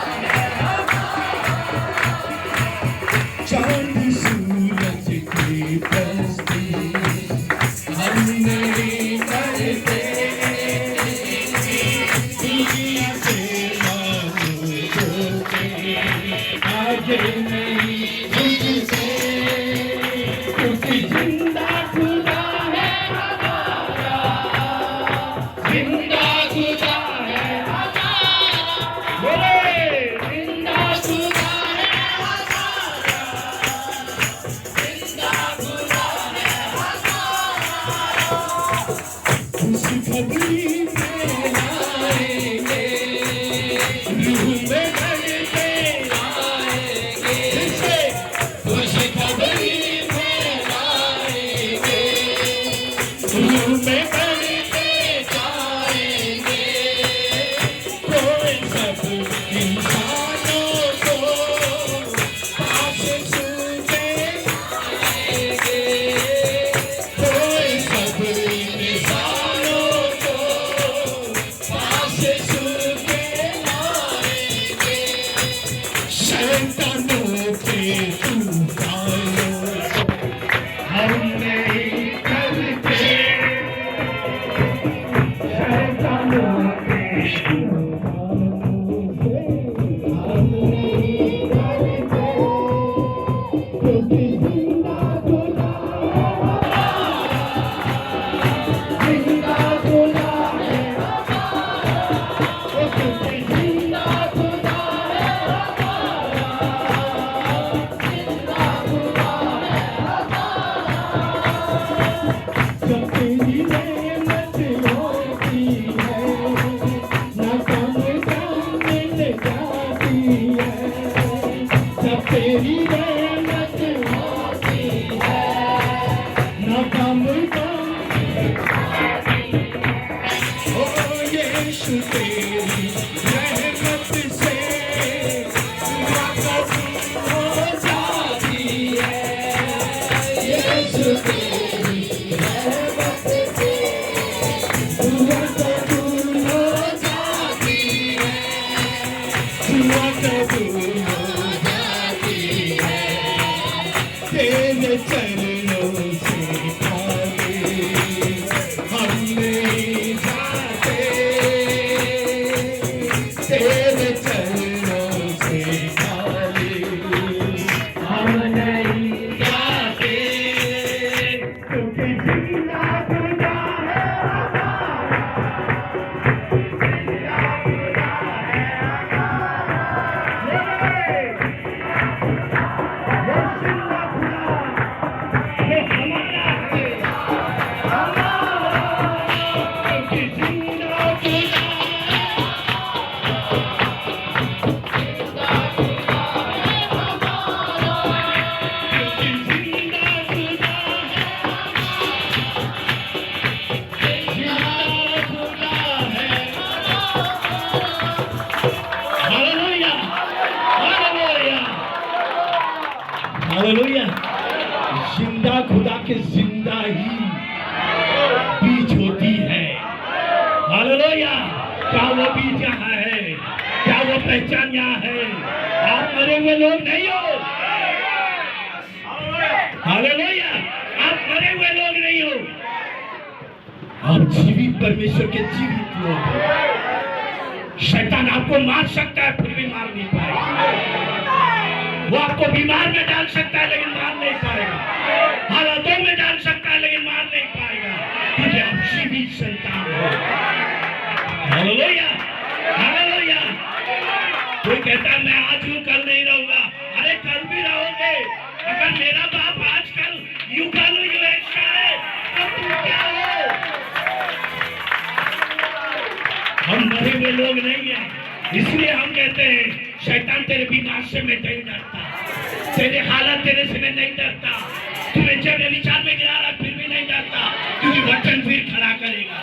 चांद सूरज की प्रस्ती हम नहीं करते, दुनिया के मामूदों के आगे नहीं झुकते, क्योंकि जिंदा खुदा है हमारा, जिंदा खुदा है हमारा, बोले जिंदा खुदा है हमारा, जिंदा खुदा है हमारा। खुशखबरी में आएंगे, रूह में बढ़ते आएंगे, खुशखबरी में आएंगे, रूह में बढ़ते जाएंगे, कोई सब इंसानों को पास छूते आएंगे, कोई सब इंसानों को पास छूते आएंगे, शैतानों के तूफानों को हम नहीं करते, शैतानों के तूफानों से हम नहीं करते, क्योंकि जिंदा खुदा है हमारा, जिंदा खुदा है हमारा, क्योंकि जिंदा खुदा है हमारा, जिंदा खुदा है हमारा। जब तेरी रहमत होती है, ना कम मिल जाती है, जब तेरी रहमत होती है, ना कम ओ यीशु तेरी रहमत से दुआ कबूल हो जाती है, यीशु तेरी रहमत से दुआ कबूल हो जाती है, दुआ कबूल हो जाती है, तेरे चरणों से खाली हम नहीं जाते, तेरे चरणों से खाली हम नहीं जाते, क्योंकि जिंदा खुदा है हमारा, जिंदा खुदा है हमारा, ये जिंदा खुदा, ये हमारा है, हमारा, क्योंकि जिंदा खुदा है हमारा। कि जिंदा ही बीज होती है। हालेलुया। क्या वो बीज यहाँ है? क्या वो पहचान यहाँ है? आप मरे हुए लोग नहीं हो। हालेलुया। आप मरे हुए लोग नहीं हो, आप जीवित परमेश्वर के जीवित लोग हो। शैतान आपको मार सकता है फिर भी मार नहीं पाएगा। वो आपको बीमार में डाल सकता है लेकिन मार नहीं पाएगा। हालातों में डाल सकता है लेकिन मार नहीं पाएगा, क्योंकि आप जीवित संतान हो। Hallelujah, hallelujah. कोई कहता है मैं आज हूँ कल नहीं रहूंगा। अरे कल भी रहोगे। अगर मेरा बाप आजकल युगानु युएशा है तो तुम क्या हो? हम मरे हुए लोग नहीं हैं, इसलिए हम कहते हैं शैतान तेरे बीमार से मैं नहीं डरता, तेरे हालत तेरे से मैं नहीं डरता, तुम्हें जब विचार में गिरा रहा फिर भी नहीं डरता, क्योंकि वचन फिर खड़ा करेगा।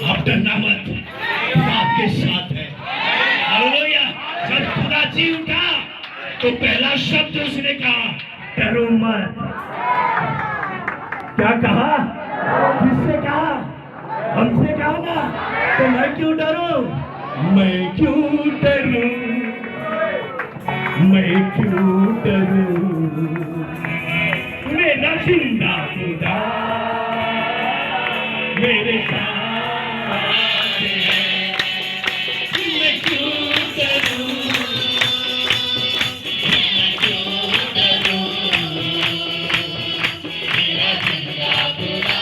आप डरना मत, खुदा आपके साथ है। हालेलुया। जब खुदा जी उठा तो पहला शब्द उसने कहा डरो मत। क्या कहा? किससे कहा? हमसे कहा ना। तो मैं क्यों डरूं? मैं क्यों डरूं? मैं क्यों डरूं? मेरा जिंदा खुदा मेरे साथ है। मैं क्यों डरूं? मैं क्यों डरूं? मेरा जिंदा खुदा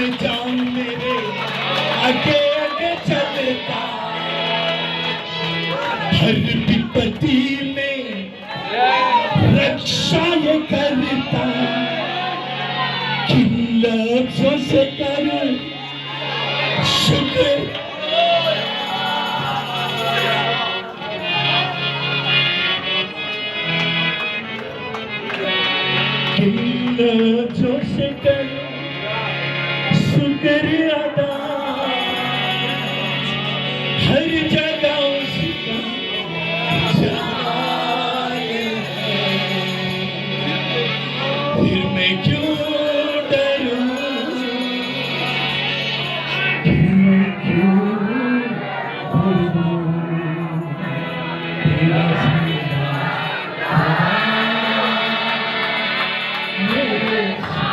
मैं जाऊं मेरे आगे आगे चलता, हर विपत्ति में रक्षा ये करता, किन लफ्जों से करूं शुक्र, किन लफ्जों से करूं शुक्र अदा, हर जगह उसका जलाल है, फिर मैं क्यों डरूं, फिर मैं क्यों डरूं, तेरा जिंदा मेरे साथ।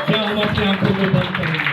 क्या हम अपनी आंखों को बंद करेंगे?